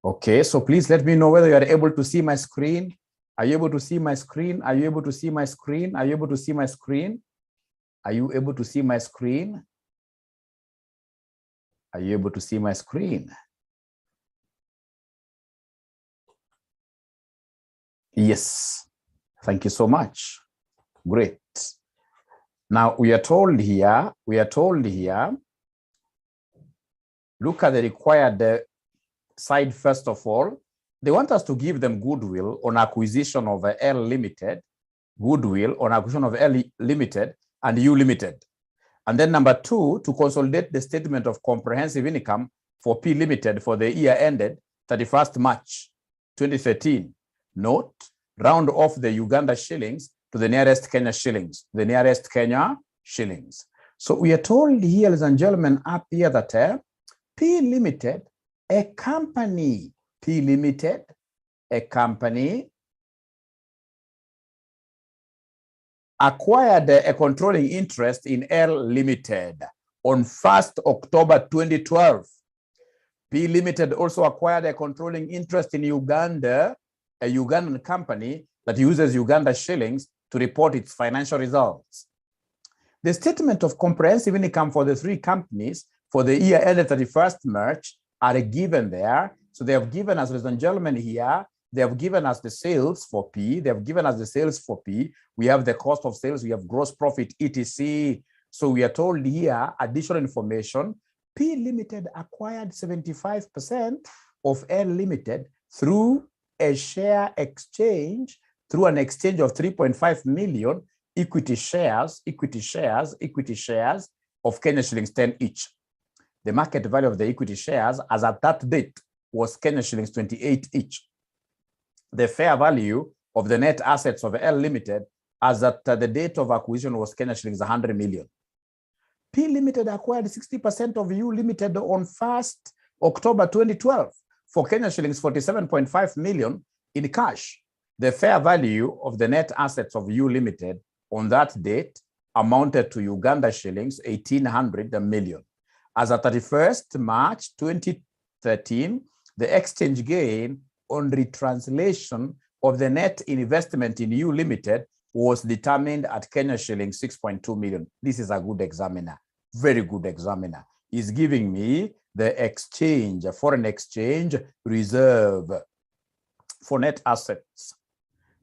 Okay, so please let me know whether you are able to see my screen. Are you able to see my screen? Are you able to see my screen? Are you able to see my screen? Are you able to see my screen? Are you able to see my screen? Yes. Thank you so much. Great. Now we are told here, look at the required side first of all. They want us to give them goodwill on acquisition of L Limited, goodwill on acquisition of L Limited and U Limited. And then number two, to consolidate the statement of comprehensive income for P Limited for the year ended 31st March 2013. Note, round off the Uganda shillings to the nearest Kenya shillings, So we are told here, ladies and gentlemen, up here that P Limited, a company, P Limited, a company, acquired a controlling interest in L Limited on 1st October 2012. P Limited also acquired a controlling interest in Uganda, a Ugandan company that uses Uganda shillings to report its financial results. The statement of comprehensive income for the three companies for the year ended 31st March are given there. So they have given us, ladies and gentlemen, here, they have given us the sales for P. They have given us the sales for P. We have the cost of sales. We have gross profit, etc. So we are told here, additional information, P Limited acquired 75% of L Limited through a share exchange, through an exchange of 3.5 million equity shares of Kenya shillings 10 each. The market value of the equity shares as at that date was Kenya shillings 28 each. The fair value of the net assets of L Limited as at the date of acquisition was Kenya shillings 100 million. P Limited acquired 60% of U Limited on 1st October 2012 for Kenya shillings 47.5 million in cash. The fair value of the net assets of U Limited on that date amounted to Uganda shillings 1,800 million. As at 31st March 2013, the exchange gain on retranslation of the net investment in U Limited was determined at Kenya shillings 6.2 million. This is a good examiner, very good examiner. He's giving me the exchange, foreign exchange reserve for net assets.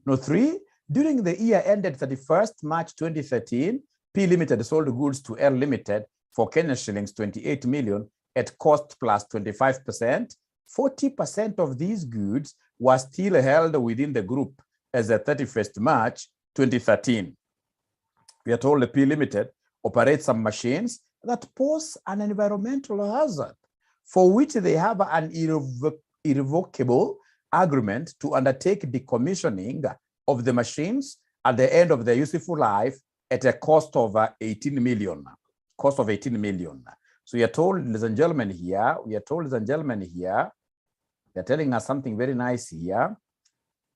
No, 3, during the year ended 31st March 2013, P Limited sold goods to L Limited for Kenya shillings 28 million at cost plus 25%. 40% of these goods were still held within the group as at 31st March 2013. We are told the P Limited operates some machines that pose an environmental hazard for which they have an irrevocable agreement to undertake decommissioning of the machines at the end of their useful life at a cost of 18 million. So we are told, ladies and gentlemen, here, they're telling us something very nice here,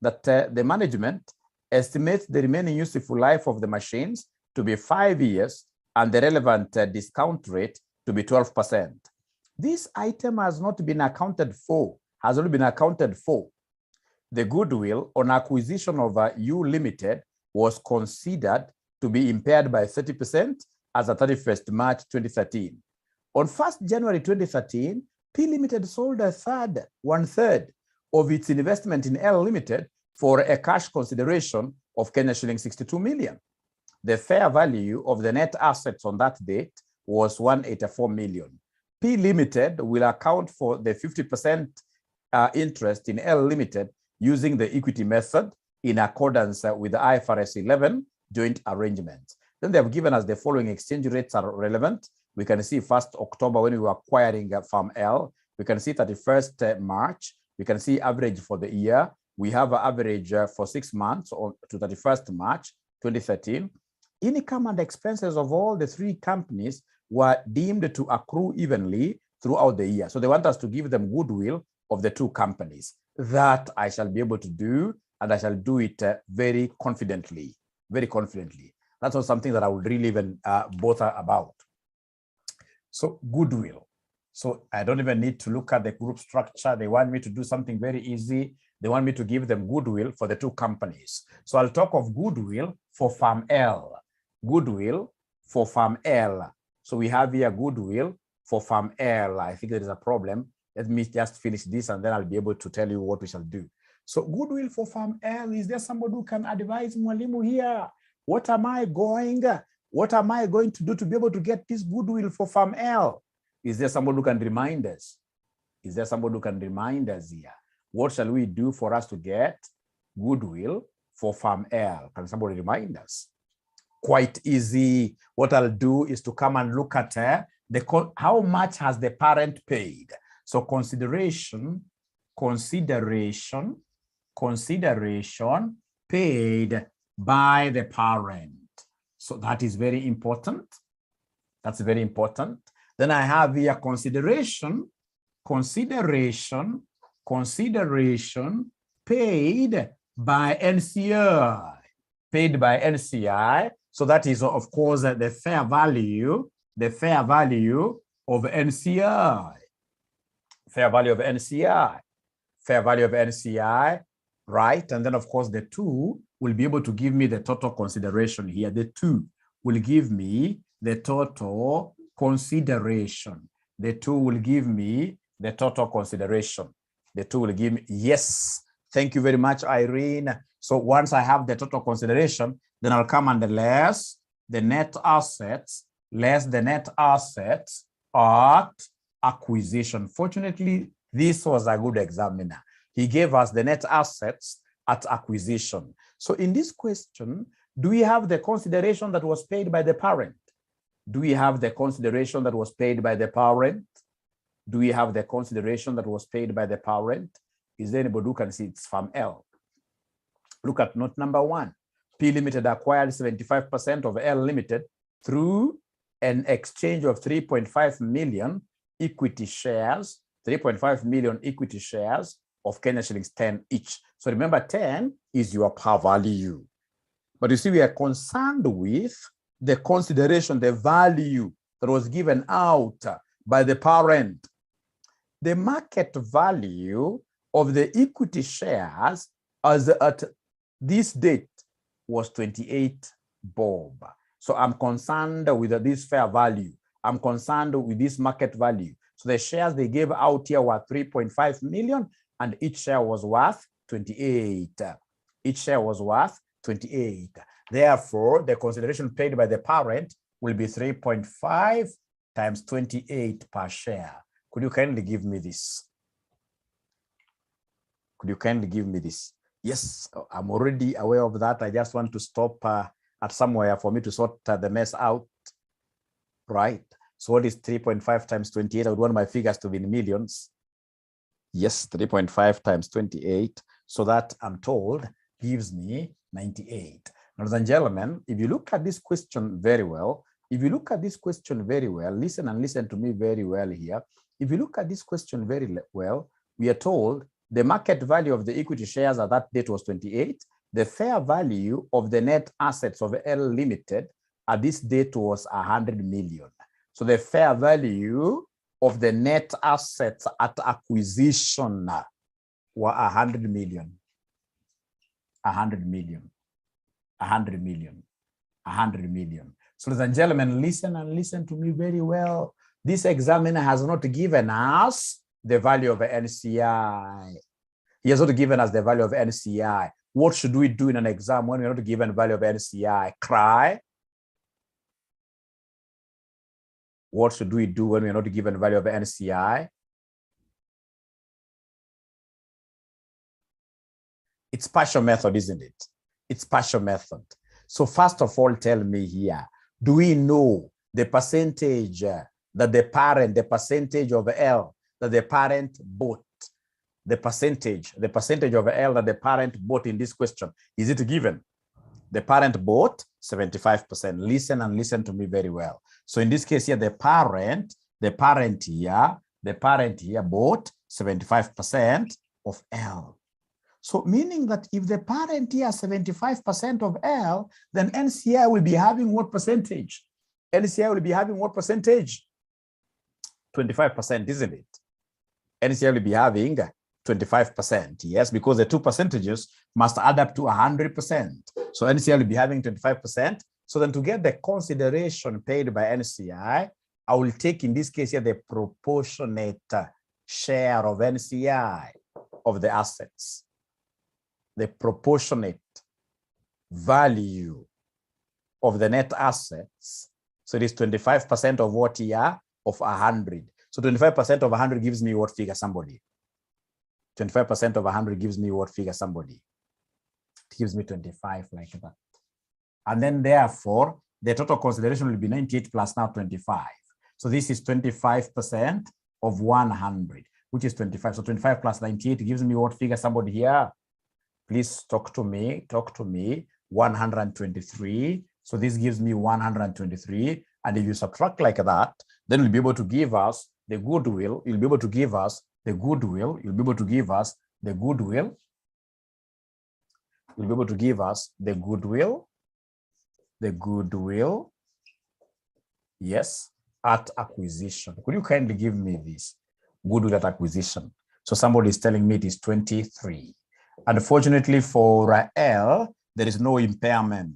that the management estimates the remaining useful life of the machines to be 5 years and the relevant discount rate to be 12%. This item has not been accounted for, has only been accounted for. The goodwill on acquisition of U Limited was considered to be impaired by 30% as of 31st March 2013. On 1st January 2013, P Limited sold one third of its investment in L Limited for a cash consideration of Kenya shilling 62 million. The fair value of the net assets on that date was 184 million. P Limited will account for the 50% interest in L Limited using the equity method in accordance with the IFRS 11 joint arrangements. Then they have given us the following exchange rates are relevant. We can see 1st October when we were acquiring Farm L. We can see 31st March. We can see average for the year. We have an average for 6 months to 31st March 2013. Income and expenses of all the three companies were deemed to accrue evenly throughout the year. So they want us to give them goodwill of the two companies. That I shall be able to do, and I shall do it very confidently, very confidently. That's not something that I would really even bother about. So goodwill. So I don't even need to look at the group structure. They want me to do something very easy. They want me to give them goodwill for the two companies. So I'll talk of goodwill for Farm L. Goodwill for Farm L. So we have here goodwill for Farm L. I think there is a problem. Let me just finish this and then I'll be able to tell you what we shall do. So goodwill for Farm L, is there somebody who can advise Mwalimu here? What am I going to do to be able to get this goodwill for Farm L? Is there somebody who can remind us? Is there somebody who can remind us here? What shall we do for us to get goodwill for Farm L? Can somebody remind us? Quite easy. What I'll do is to come and look at how much has the parent paid. So consideration paid by the parent. So that is very important. That's very important. Then I have here consideration paid by NCI. Paid by NCI. So that is, of course, the fair value of NCI. Fair value of NCI. Fair value of NCI, right? And then, of course, the two will be able to give me the total consideration here. The two will give me the total consideration. The two will give me the total consideration. The two will give me, yes. Thank you very much, Irene. So once I have the total consideration, then I'll come and less the net assets, at acquisition. Fortunately, this was a good examiner. He gave us the net assets at acquisition. So in this question, do we have the consideration that was paid by the parent? Do we have the consideration that was paid by the parent? Do we have the consideration that was paid by the parent? Is there anybody who can see it's Farm L? Look at note number 1. P Limited acquired 75% of L Limited through an exchange of 3.5 million equity shares, 3.5 million equity shares of Kenya shillings 10 each. So remember, 10 is your par value. But you see, we are concerned with the consideration, the value that was given out by the parent. The market value of the equity shares as at this date was 28 bob. So I'm concerned with this fair value. I'm concerned with this market value. So the shares they gave out here were 3.5 million and each share was worth 28. Each share was worth 28. Therefore, the consideration paid by the parent will be 3.5 times 28 per share. Could you kindly give me this? Could you kindly give me this? Yes, I'm already aware of that. I just want to stop at somewhere for me to sort the mess out. Right. So what is 3.5 times 28? I would want my figures to be in millions. Yes, 3.5 times 28. So that, I'm told, gives me 98. Ladies and gentlemen, if you look at this question very well, listen and listen to me very well here. If you look at this question very well, we are told the market value of the equity shares at that date was 28. The fair value of the net assets of L Limited at this date was 100 million. So the fair value of the net assets at acquisition were 100 million. 100 million. 100 million. 100 million. So ladies and gentlemen, listen and listen to me very well. This examiner has not given us the value of NCI. He has not given us the value of NCI. What should we do in an exam when we're not given the value of NCI? Cry? What should we do when we're not given the value of NCI? It's partial method, isn't it? It's partial method. So first of all, tell me here, do we know the percentage that the percentage of L that the parent bought? The percentage of L that the parent bought in this question, is it given? The parent bought 75%. Listen and listen to me very well. So in this case here, the parent here bought 75% of L. So meaning that if the parent here has 75% of L, then NCI will be having what percentage? NCI will be having what percentage? 25%, isn't it? NCI will be having 25%, yes, because the two percentages must add up to 100%. So NCI will be having 25%. So then to get the consideration paid by NCI, I will take, in this case here, the proportionate share of NCI of the assets, the proportionate value of the net assets. So it is 25% of what here? Of 100. So 25% of 100 gives me what figure, somebody? 25% of 100 gives me what figure, somebody? It gives me 25, like that. And then therefore, the total consideration will be 98 plus now 25. So this is 25% of 100, which is 25. So 25 plus 98 gives me what figure, somebody here? Please talk to me, 123. So this gives me 123. And if you subtract like that, then you'll be able to give us the goodwill. You'll be able to give us the goodwill. You'll be able to give us the goodwill. You'll be able to give us the goodwill. The goodwill. Yes, at acquisition. Could you kindly give me this? Goodwill at acquisition. So somebody is telling me it is 23. Unfortunately for L, there is no impairment.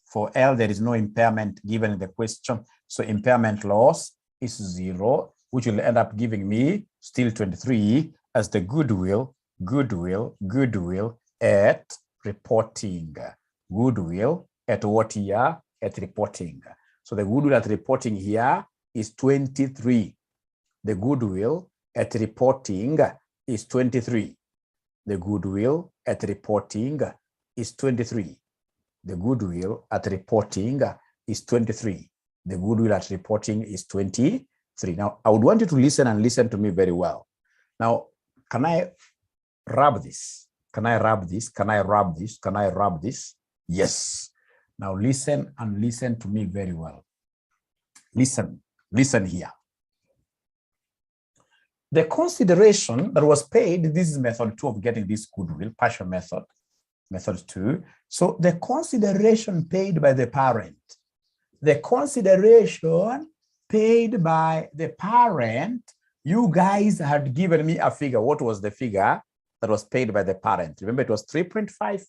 For L, there is no impairment given in the question. So impairment loss is 0, which will end up giving me still 23 as the goodwill at reporting. Goodwill at what here? At reporting. So the goodwill at reporting here is 23. The goodwill at reporting is 23. The goodwill at reporting is 23. The goodwill at reporting is 23. The goodwill at reporting is 23. Now, I would want you to listen and listen to me very well. Now, can I rub this? Can I rub this? Can I rub this? Can I rub this? Yes. Now, listen and listen to me very well. Listen here. The consideration that was paid, this is method 2 of getting this goodwill, partial method, method 2. So the consideration paid by the parent, you guys had given me a figure. What was the figure that was paid by the parent? Remember, it was 3.5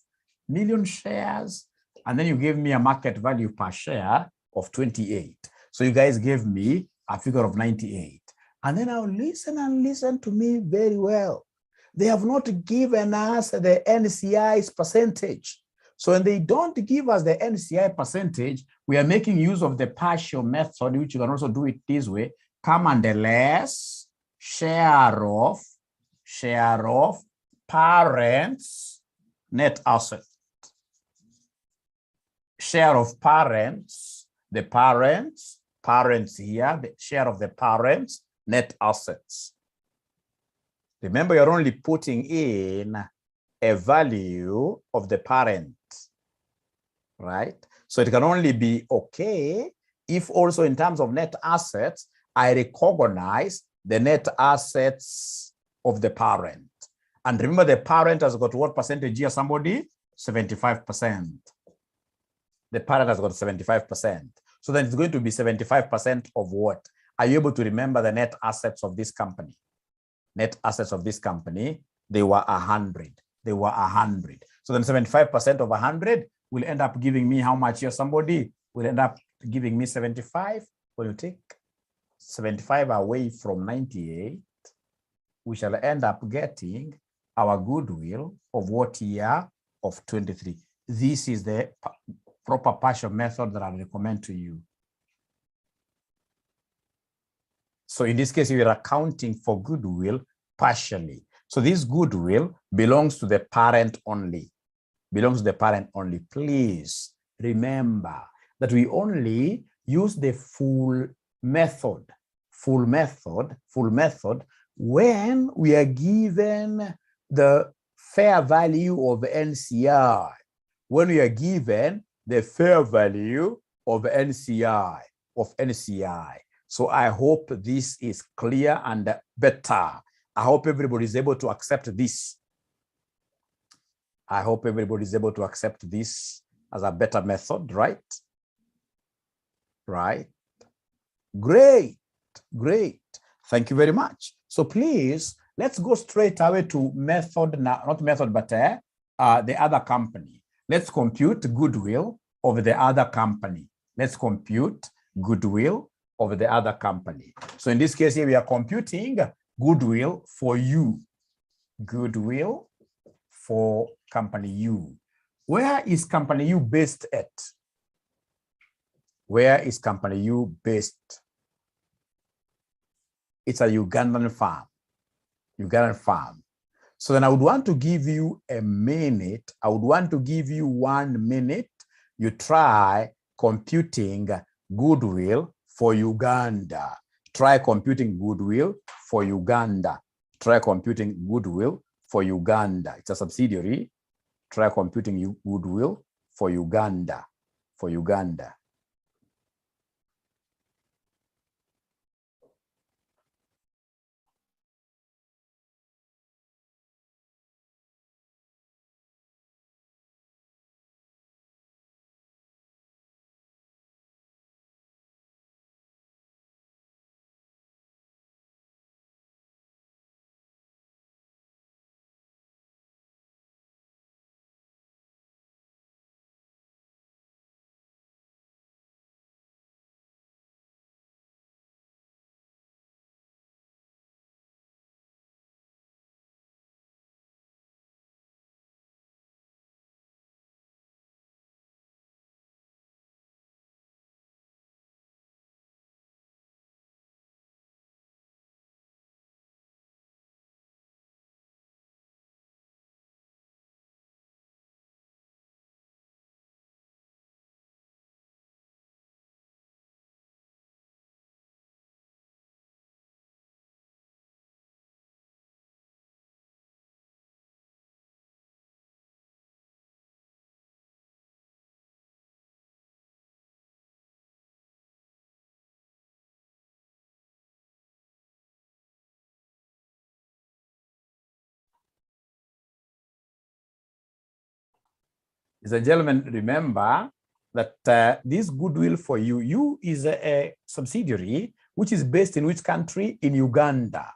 million shares. And then you gave me a market value per share of 28. So you guys gave me a figure of 98. And then now listen and listen to me very well. They have not given us the NCI's percentage. So when they don't give us the NCI percentage, we are making use of the partial method, which you can also do it this way. Come and less share of parents' net asset. Share of parents, the parents here, the share of the parents' net assets. Remember, you're only putting in a value of the parent, right? So it can only be okay if also in terms of net assets, I recognize the net assets of the parent. And remember, the parent has got what percentage here, somebody? 75%. The parent has got 75%. So then it's going to be 75% of what? Are you able to remember the net assets of this company? Net assets of this company, they were 100. They were 100. So then 75% of 100 will end up giving me how much here? Somebody will end up giving me 75. When you take 75 away from 98, we shall end up getting our goodwill of what here? Of 23. This is the proper partial method that I recommend to you. So in this case, we are accounting for goodwill partially. So this goodwill belongs to the parent only. Belongs to the parent only. Please remember that we only use the full method when we are given the fair value of NCI. When we are given the fair value of NCI, So I hope this is clear and better. I hope everybody is able to accept this. I hope everybody is able to accept this as a better method, right? Right. Great. Thank you very much. So please, let's go straight away to method, not method, but the other company. Let's compute goodwill of the other company. Let's compute goodwill of the other company. So in this case here, we are computing goodwill for you. Goodwill for company U. Where is company U based at? Where is company U based? It's a Ugandan farm. Ugandan farm. So then I would want to give you a minute. I would want to give you 1 minute. You try computing goodwill for Uganda. Try computing goodwill for Uganda. Try computing goodwill for Uganda. It's a subsidiary. Try computing goodwill for Uganda. For Uganda. Ladies and gentlemen, remember that this goodwill for you, you is a subsidiary which is based in which country? In Uganda.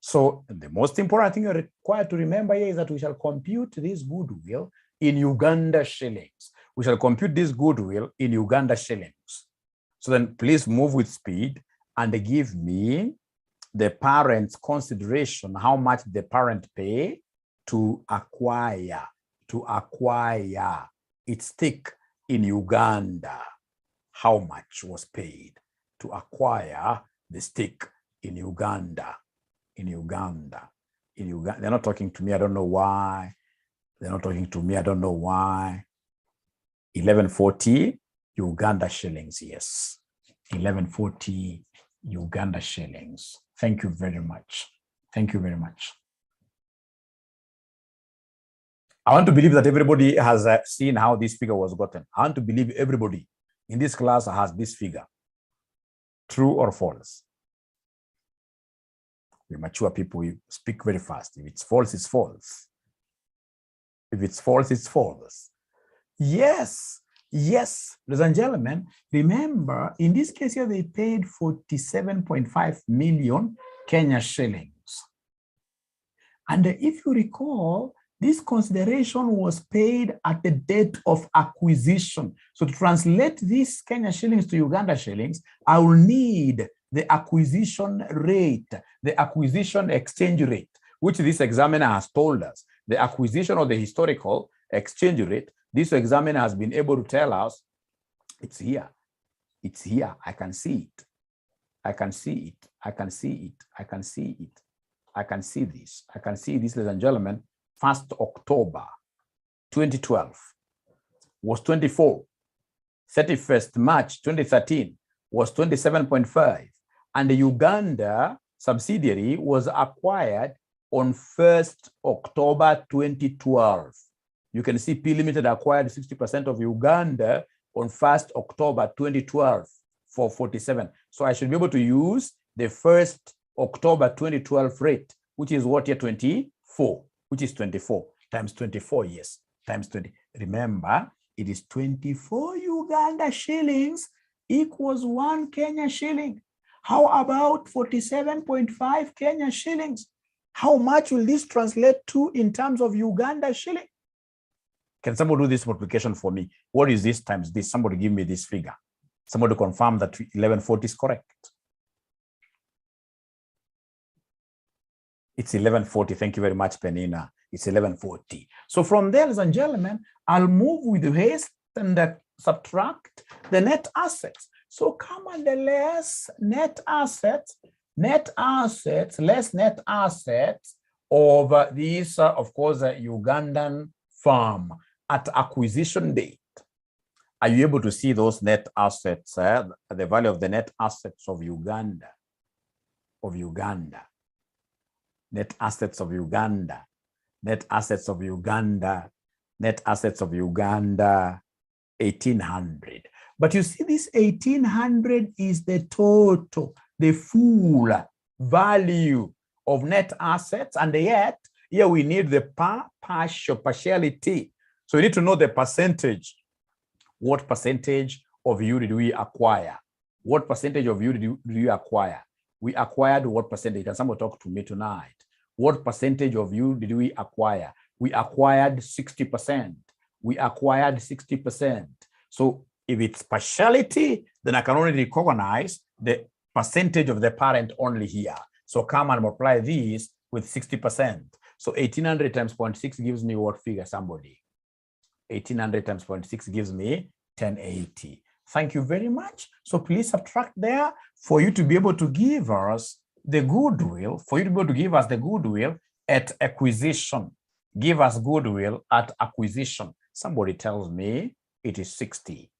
So the most important thing you're required to remember here is that we shall compute this goodwill in Uganda shillings. We shall compute this goodwill in Uganda shillings. So then please move with speed and give me the parent's consideration, how much the parent pay to acquire its stake in Uganda. How much was paid to acquire the stake in Uganda? In Uganda. They're not talking to me. I don't know why. They're not talking to me. I don't know why. 1140 Uganda shillings. Yes. 1140 Uganda shillings. Thank you very much. Thank you very much. I want to believe that everybody has seen how this figure was gotten. I want to believe everybody in this class has this figure. True or false? We mature people, we speak very fast. If it's false, it's false. If it's false, it's false. Yes, yes, ladies and gentlemen, remember, in this case here, they paid 47.5 million Kenya shillings. And if you recall, this consideration was paid at the date of acquisition. So to translate these Kenya shillings to Uganda shillings, I will need the acquisition rate, the acquisition exchange rate, which this examiner has told us. The acquisition of the historical exchange rate, this examiner has been able to tell us, it's here. It's here. I can see it. I can see it. I can see it. I can see it. I can see this. I can see this, ladies and gentlemen. 1st October 2012 was 24. 31st March 2013 was 27.5. And the Uganda subsidiary was acquired on 1st October 2012. You can see P Limited acquired 60% of Uganda on 1st October 2012 for 47. So I should be able to use the 1st October 2012 rate, which is what here, 24. Which is 24 times 24, yes, times 20. Remember, it is 24 Uganda shillings equals 1 Kenya shilling. How about 47.5 Kenya shillings? How much will this translate to in terms of Uganda shilling? Can somebody do this multiplication for me? What is this times this? Somebody give me this figure. Somebody confirm that 1140 is correct. It's 1140. Thank you very much, Penina. It's 1140. So from there, ladies and gentlemen, I'll move with haste and subtract the net assets. So come on, the less net assets less net assets of this, of course, Ugandan farm at acquisition date. Are you able to see those net assets, the value of the net assets of Uganda? Net assets of Uganda, net assets of Uganda, net assets of Uganda, 1,800. But you see, this 1,800 is the total, the full value of net assets, and yet here we need the partiality. So we need to know the percentage. What percentage of you did we acquire? What percentage of you did we acquire? We acquired what percentage? Can someone talk to me tonight? What percentage of you did we acquire? We acquired 60%. We acquired 60%. So if it's partiality, then I can only recognize the percentage of the parent only here. So come and multiply this with 60%. So 1,800 times 0.6 gives me what figure, somebody? 1,800 times 0.6 gives me 1,080. Thank you very much. So please subtract there for you to be able to give us the goodwill, at acquisition. Give us goodwill at acquisition. Somebody tells me it is 60.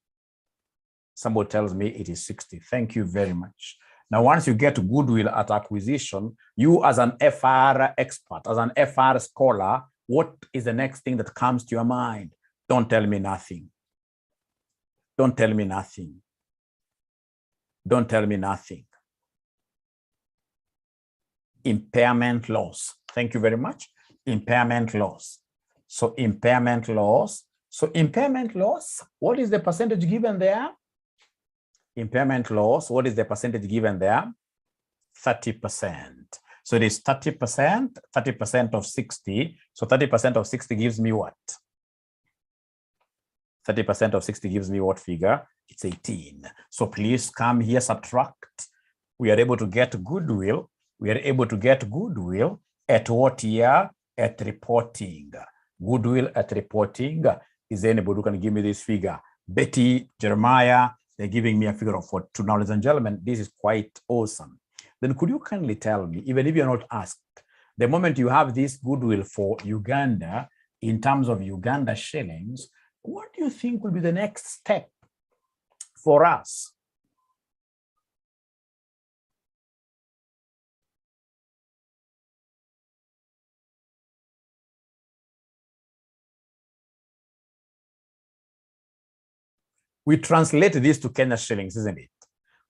Somebody tells me it is 60. Thank you very much. Now, once you get goodwill at acquisition, you as an FR expert, as an FR scholar, what is the next thing that comes to your mind? Don't tell me nothing. Don't tell me nothing. Don't tell me nothing. Impairment loss. Thank you very much. Impairment loss. So impairment loss. So impairment loss, what is the percentage given there? Impairment loss, what is the percentage given there? 30%. So it is 30%, 30% of 60. So 30% of 60 gives me what? 30% of 60 gives me what figure? It's 18. So please come here, subtract. We are able to get goodwill. We are able to get goodwill at what year? At reporting. Goodwill at reporting. Is there anybody who can give me this figure? Betty, Jeremiah, they're giving me a figure of 42. Now, ladies and gentlemen, this is quite awesome. Then could you kindly tell me, even if you're not asked, the moment you have this goodwill for Uganda, in terms of Uganda shillings, what do you think will be the next step for us? We translate this to Kenya shillings, isn't it?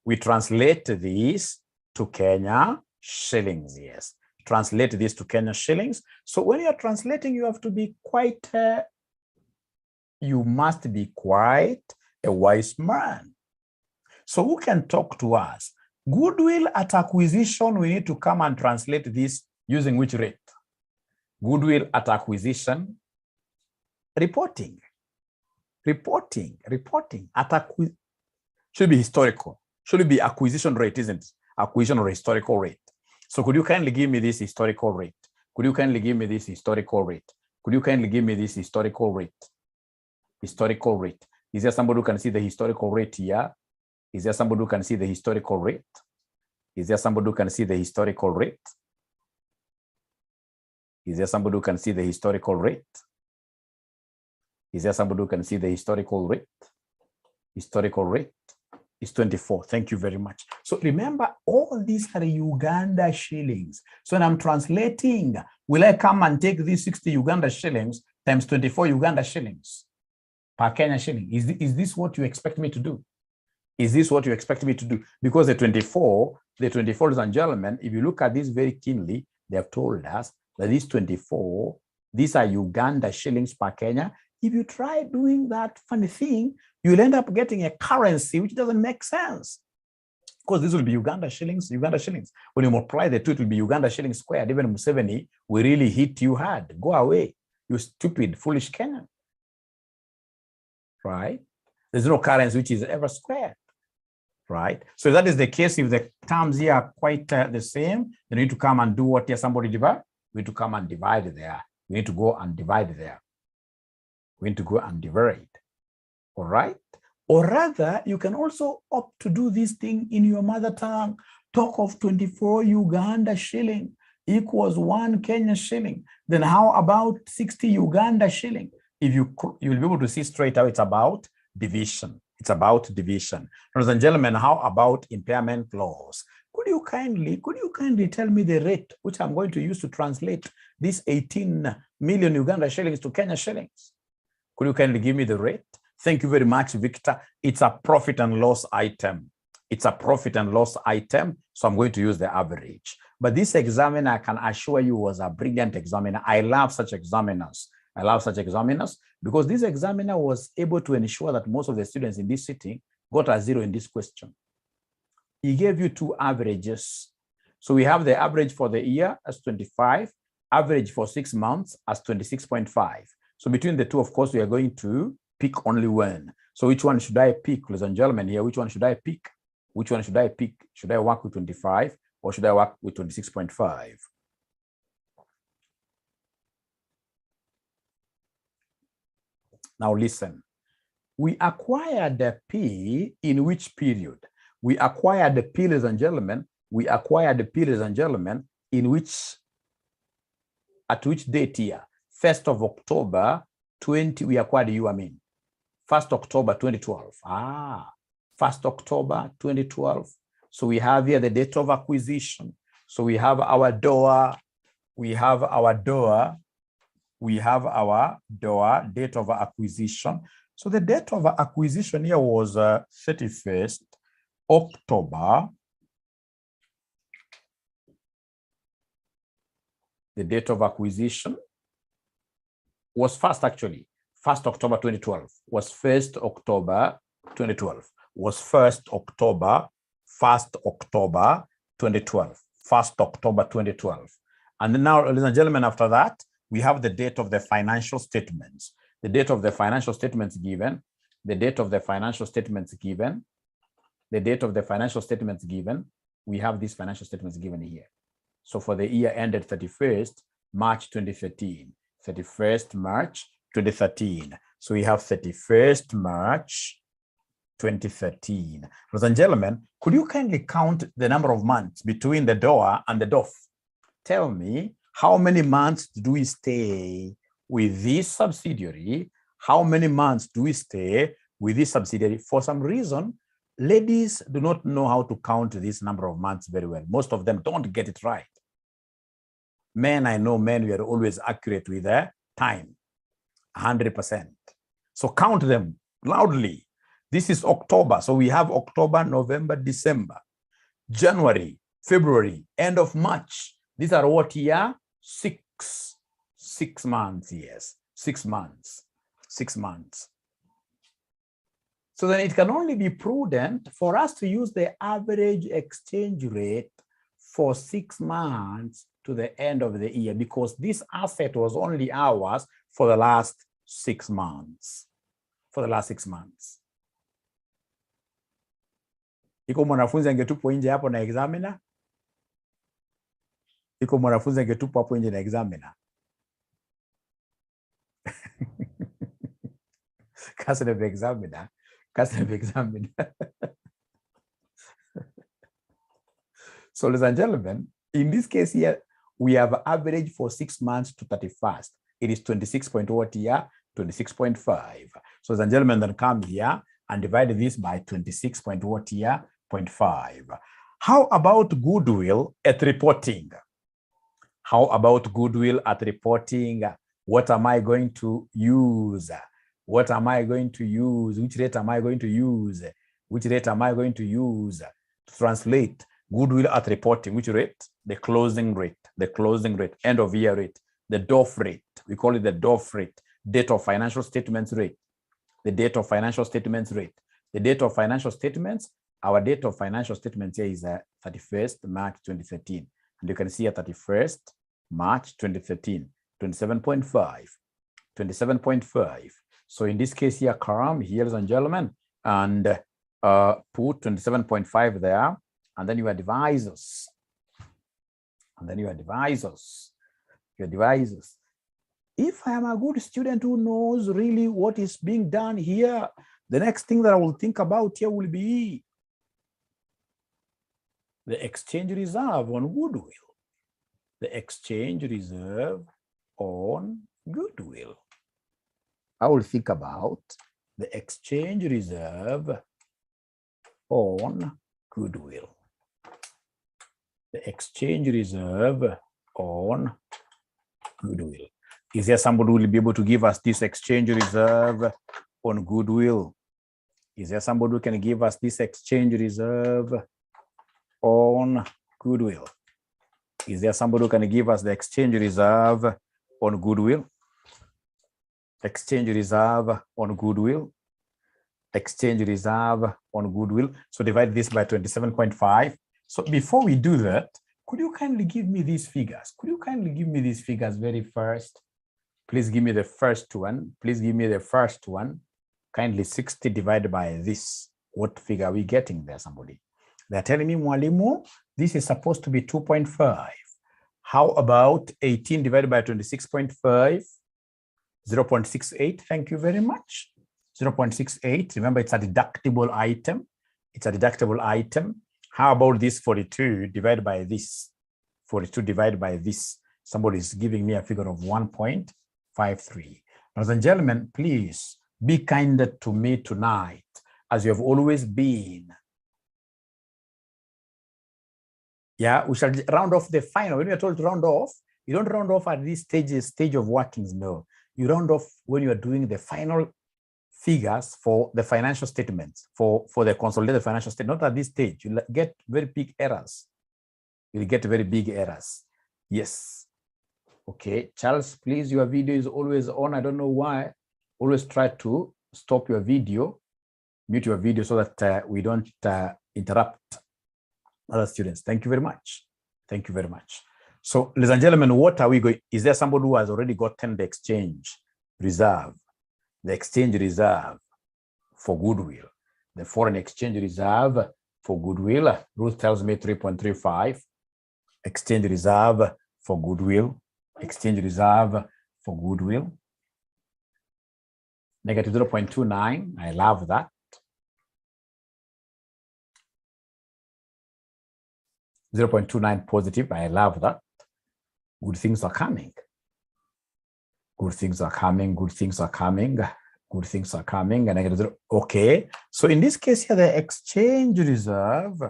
We translate this to Kenya shillings, yes. Translate this to Kenya shillings. So when you're translating, you have to be quite, you must be quite a wise man. So who can talk to us? Goodwill at acquisition, we need to come and translate this using which rate? Goodwill at acquisition, reporting. Reporting at should be historical. Should it be acquisition rate, isn't it? Acquisition or historical rate. So could you kindly give me this historical rate? Could you kindly give me this historical rate? Could you kindly give me this historical rate? Historical rate. Is there somebody who can see the historical rate here? Is there somebody who can see the historical rate? Is there somebody who can see the historical rate? Is there somebody who can see the historical rate? Is there somebody who can see the historical rate? Historical rate is 24. Thank you very much. So remember, all these are Uganda shillings. So when I'm translating, will I come and take these 60 Uganda shillings times 24 Uganda shillings per Kenya shilling? Is this what you expect me to do? Is this what you expect me to do? Because the 24, ladies and gentlemen, if you look at this very keenly, they have told us that these 24, these are Uganda shillings per Kenya. If you try doing that funny thing, you'll end up getting a currency which doesn't make sense. Because this will be Uganda shillings, Uganda shillings. When you multiply the two, it will be Uganda shillings squared. Even Museveni, we really hit you hard. Go away, you stupid, foolish Kenyan. Right? There's no currency which is ever squared. Right? So if that is the case, if the terms here are quite the same, you need to come and do what here somebody divide. We need to come and divide there. We need to go and divide there. We need to go and divide. All right? Or rather, you can also opt to do this thing in your mother tongue. Talk of 24 Uganda shilling equals 1 Kenya shilling. Then how about 60 Uganda shilling? If you'll be able to see straight away, it's about division. It's about division. Ladies and gentlemen, how about impairment loss? Could you kindly tell me the rate which I'm going to use to translate this 18 million Uganda shillings to Kenya shillings? Could you kindly give me the rate? Thank you very much, Victor. It's a profit and loss item. It's a profit and loss item, so I'm going to use the average. But this examiner, I can assure you, was a brilliant examiner. I love such examiners. I love such examiners because this examiner was able to ensure that most of the students in this sitting got a 0 in this question. He gave you two averages. So we have the average for the year as 25, average for 6 months as 26.5. So between the two, of course, we are going to pick only one. So which one should I pick, ladies and gentlemen here? Which one should I pick? Which one should I pick? Should I work with 25 or should I work with 26.5? Now listen, we acquired the P in which period? We acquired the P, ladies and gentlemen. We acquired the P, ladies and gentlemen, in which, at which date here? 1st of October 20, we acquired you, 1st October 2012. 1st October 2012. So we have here the date of acquisition. So we have our DOA, we have our DOA, we have our DOA, date of acquisition. So the date of acquisition here was 31st October. The date of acquisition was first, actually. 1st October 2012 was 1st October 2012 was 1st October 2012, 1st October 2012. And then now, ladies and gentlemen, after that, we have the date of the financial statements. The date of the financial statements given, the date of the financial statements given, the date of the financial statements given. We have these financial statements given here. So for the year ended 31st March 2013, 31st March 2013. So we have 31st March 2013. Ladies and gentlemen, could you kindly count the number of months between the DOA and the DOF? Tell me, how many months do we stay with this subsidiary? How many months do we stay with this subsidiary? For some reason, ladies do not know how to count this number of months very well. Most of them don't get it right. Men, I know men, we are always accurate with their time, 100%. So count them loudly. This is October. So we have October, November, December, January, February, end of March. These are what here? 6 months, yes, 6 months, 6 months. So then it can only be prudent for us to use the average exchange rate for 6 months to the end of the year, because this asset was only ours for the last 6 months. For the last 6 months. Iko mwanafunzi angetupwa nje hapo na examiner? Iko mwanafunzi angetupwa hapo nje na examiner? Kasi na examiner. Kasi na examiner. So ladies and gentlemen, in this case here, we have average for 6 months to 31st. It is 26.what here? 26.5. So ladies and gentlemen, then come here and divide this by 26.what here? 0.5. How about goodwill at reporting? How about goodwill at reporting? What am I going to use? What am I going to use? Which rate am I going to use? Which rate am I going to use to translate goodwill at reporting? Which rate? The closing rate, end of year rate, the DOF rate. We call it the DOF rate, date of financial statements rate, the date of financial statements rate, the date of financial statements our date of financial statement here is 31st March 2013. And you can see at 31st March 2013, 27.5, 27.5. So in this case here, column here, ladies and gentlemen, and put 27.5 there, and then your divisors. And then your divisors. Your divisors. If I am a good student who knows really what is being done here, the next thing that I will think about here will be the exchange reserve on goodwill. The exchange reserve on goodwill. I will think about the exchange reserve on goodwill. The exchange reserve on goodwill. Is there somebody who will be able to give us this exchange reserve on goodwill? Is there somebody who can give us this exchange reserve on goodwill? Is there somebody who can give us the exchange reserve on goodwill? Exchange reserve on goodwill. Exchange reserve on goodwill. So divide this by 27.5. So before we do that, could you kindly give me these figures? Could you kindly give me these figures very first? Please give me the first one. Please give me the first one. Kindly 60 divided by this. What figure are we getting there, somebody? They're telling me, Mwalimu, this is supposed to be 2.5. How about 18 divided by 26.5? 0.68. Thank you very much. 0.68. Remember, it's a deductible item. It's a deductible item. How about this 42 divided by this? 42 divided by this. Somebody is giving me a figure of 1.53. Ladies and gentlemen, please be kinder to me tonight, as you have always been. Yeah, we shall round off the final. When you're told to round off, you don't round off at this stage of workings, no. You round off when you are doing the final figures for the financial statements, for the consolidated financial statement. Not at this stage. You'll get very big errors. You'll get very big errors. Yes. Okay, Charles, please, your video is always on. I don't know why. Always try to stop your video, mute your video so that we don't interrupt other students. Thank you very much. Thank you very much. So, ladies and gentlemen, what are we going? Is there somebody who has already gotten the exchange reserve? The exchange reserve for goodwill, the foreign exchange reserve for goodwill. Ruth tells me 3.35. Exchange reserve for goodwill. Exchange reserve for goodwill. Negative 0.29. I love that. 0.29 positive. I love that. Good things are coming. Good things are coming. Good things are coming. Good things are coming. And negative 0. Okay. So in this case here, the exchange reserve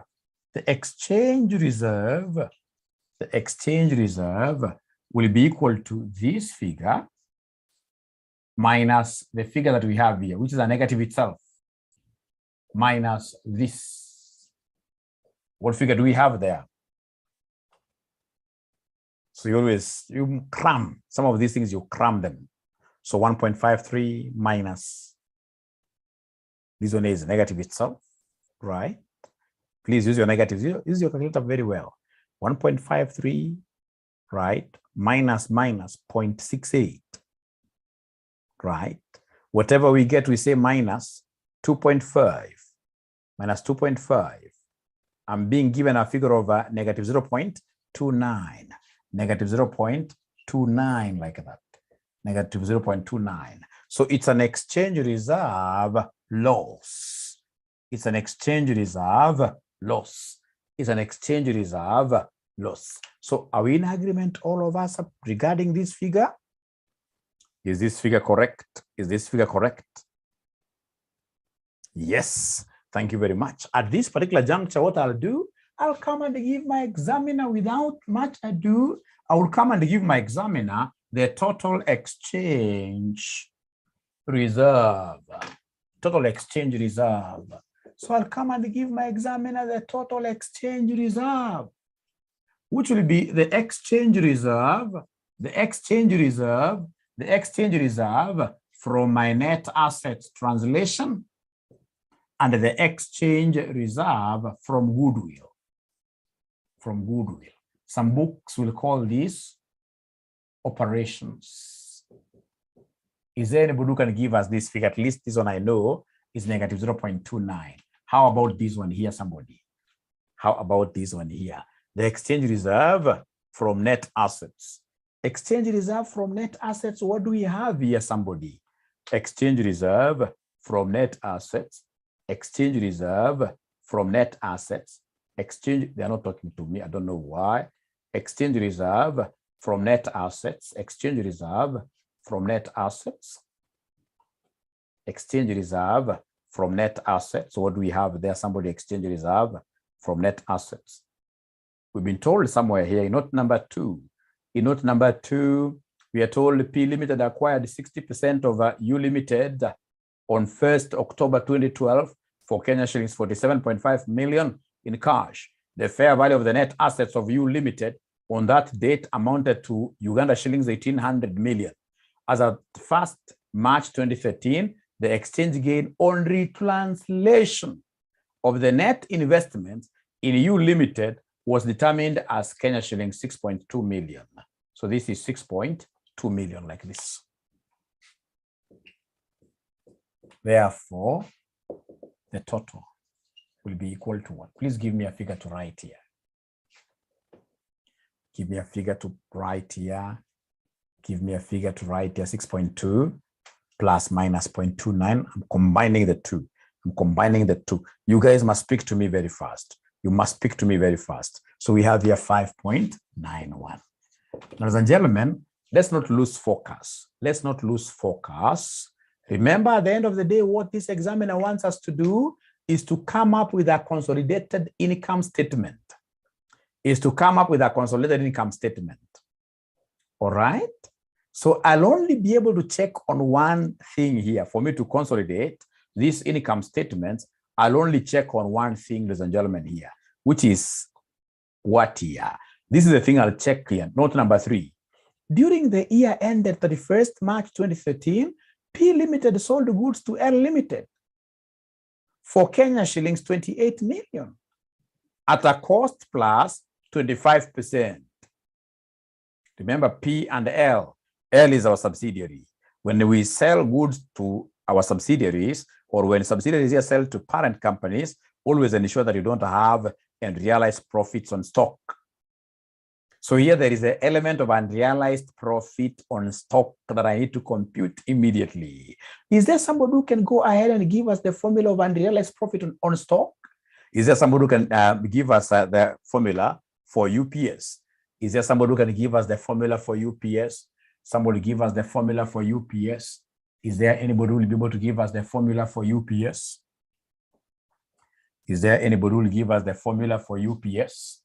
will be equal to this figure minus the figure that we have here, which is a negative itself, minus this. What figure do we have there? So you cram some of these things, you cram them. So 1.53 minus this one is negative itself, right? Please use your negatives. Use your calculator very well. 1.53, right? Minus 0.68, right? Whatever we get, we say minus 2.5. Minus 2.5. I'm being given a figure of negative 0.29. Negative 0.29, like that. Negative 0.29. So it's an exchange reserve loss. It's an exchange reserve loss. It's an exchange reserve loss. So are we in agreement, all of us, regarding this figure? Is this figure correct? Is this figure correct? Yes. Thank you very much. At this particular juncture, what I'll do, I'll come and give my examiner, without much ado, I will come and give my examiner the total exchange reserve. Total exchange reserve. So I'll come and give my examiner the total exchange reserve, which will be the exchange reserve, the exchange reserve, the exchange reserve from my net assets translation and the exchange reserve from goodwill. From goodwill. Some books will call this operations. Is there anybody who can give us this figure? At least this one I know is negative 0.29. How about this one here, somebody? How about this one here? The exchange reserve from net assets. Exchange reserve from net assets, what do we have here, somebody? Exchange reserve from net assets. Exchange reserve from net assets. Exchange, they're not talking to me, I don't know why. Exchange reserve from net assets. Exchange reserve from net assets. Exchange reserve from net assets. What do we have there? Somebody, exchange reserve from net assets. We've been told somewhere here in note number 2. In note number 2, we are told P Limited acquired 60% of U Limited on 1st October 2012 for Kenya shillings 47.5 million in cash. The fair value of the net assets of U Limited on that date amounted to Uganda shillings 1,800 million. As of 1st March 2013, the exchange gain on retranslation of the net investments in U Limited was determined as Kenya shillings 6.2 million. So this is 6.2 million like this. Therefore, the total will be equal to what? Please give me a figure to write here. Give me a figure to write here. Give me a figure to write here. 6.2 plus minus 0.29. I'm combining the two. I'm combining the two. You guys must speak to me very fast. You must speak to me very fast. So we have here 5.91. Ladies and gentlemen, let's not lose focus. Let's not lose focus. Remember, at the end of the day, what this examiner wants us to do is to come up with a consolidated income statement. Is to come up with a consolidated income statement. All right? So I'll only be able to check on one thing here. For me to consolidate these income statements, I'll only check on one thing, ladies and gentlemen, here, which is what year? This is the thing I'll check here. Note number 3. During the year ended 31st March 2013, P Limited sold goods to L Limited for Kenya shillings 28 million at a cost plus 25%. Remember, P and L. L is our subsidiary. When we sell goods to our subsidiaries, or when subsidiaries here sell to parent companies, always ensure that you don't have unrealized profits on stock. So here there is an element of unrealized profit on stock that I need to compute immediately. Is there somebody who can go ahead and give us the formula of unrealized profit on stock? Is there somebody who can give us the formula for UPS? Is there somebody who can give us the formula for UPS? Somebody give us the formula for UPS. Is there anybody who will be able to give us the formula for UPS? Is there anybody who will give us the formula for UPS?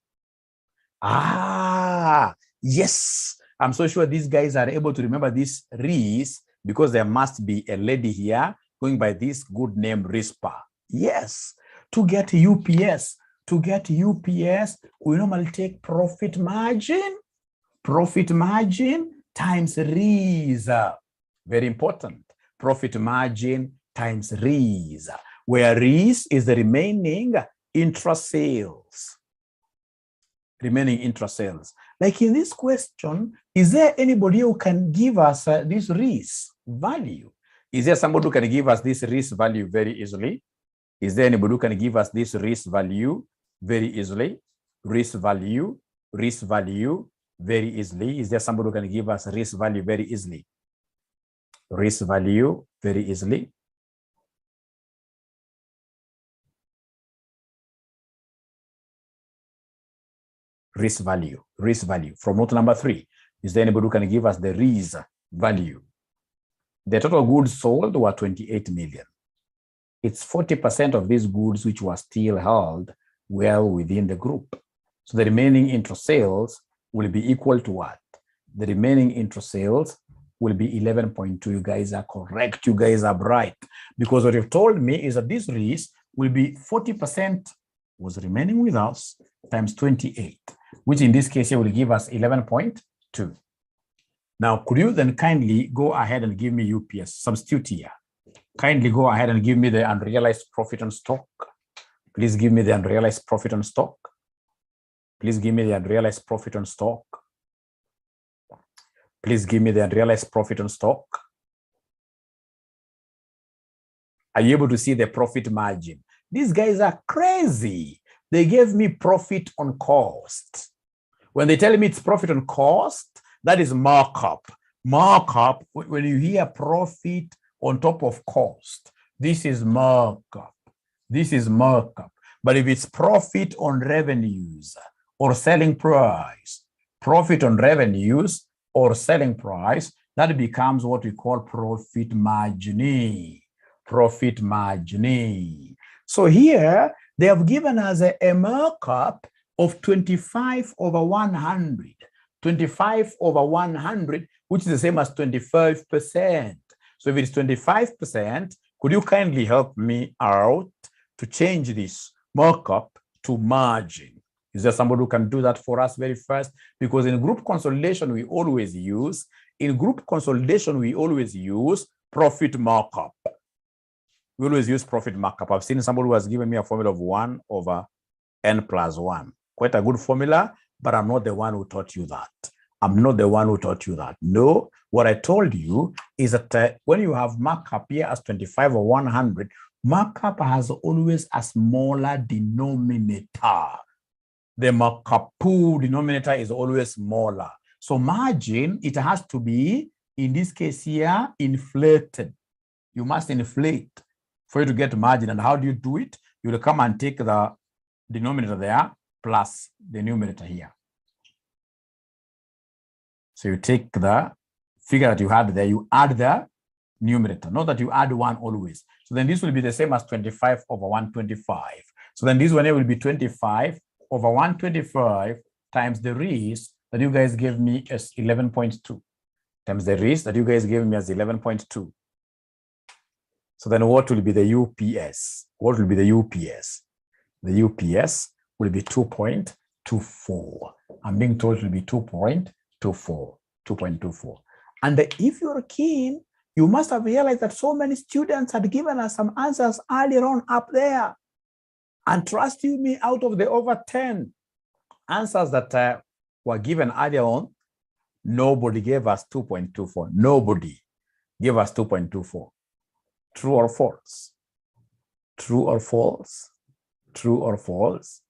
Ah, yes. I'm so sure these guys are able to remember this Reese because there must be a lady here going by this good name Rispa. Yes. To get UPS, we normally take profit margin times Reese. Very important. Profit margin times Reese, where Reese is the remaining intra-sales. Remaining intra-sales. Like in this question, is there anybody who can give us this Reese value? Is there somebody who can give us this Reese value very easily? Is there anybody who can give us this Reese value very easily? Reese value very easily. Is there somebody who can give us Reese value very easily? Reese value very easily. Risk value. From note number 3, is there anybody who can give us the Reese value? The total goods sold were 28 million. It's 40% of these goods which were still held well within the group. So the remaining intra-sales will be equal to what? The remaining intra-sales will be 11.2. You guys are correct. You guys are bright. Because what you've told me is that this Reese will be 40% was remaining with us times 28, which in this case here will give us 11.2. Now, could you then kindly go ahead and give me UPS? Substitute here. Kindly go ahead and give me the unrealized profit on stock. Please give me the unrealized profit on stock. Please give me the unrealized profit on stock. Please give me the unrealized profit on stock. Are you able to see the profit margin? These guys are crazy. They gave me profit on cost. When they tell me it's profit on cost, that is markup. Markup, when you hear profit on top of cost, this is markup. This is markup. But if it's profit on revenues or selling price, profit on revenues or selling price, that becomes what we call profit margin. Profit margin. So here they have given us a markup of 25 over 100. 25 over 100, which is the same as 25%. So if it's 25%, could you kindly help me out to change this markup to margin? Is there somebody who can do that for us very fast? Because in group consolidation, we always use profit markup. We always use profit markup. I've seen somebody who has given me a formula of 1 over n plus 1. Quite a good formula, but I'm not the one who taught you that. I'm not the one who taught you that. No, what I told you is that when you have markup here as 25 or 100, markup has always a smaller denominator. The markup pool denominator is always smaller. So margin, it has to be, in this case here, inflated. You must inflate for you to get margin. And how do you do it? You will come and take the denominator there plus the numerator here. So you take the figure that you had there, you add the numerator, not that you add 1 always. So then this will be the same as 25 over 125. So then this one here will be 25 over 125 times the risk that you guys gave me as 11.2 times the risk that you guys gave me as 11.2. So then what will be the UPS? What will be the UPS? The UPS will be 2.24. I'm being told it will be 2.24. And if you're keen, you must have realized that so many students had given us some answers earlier on up there. And trust you me, out of the over 10 answers that were given earlier on, nobody gave us 2.24. Nobody gave us 2.24. True or false? True or false? True or false?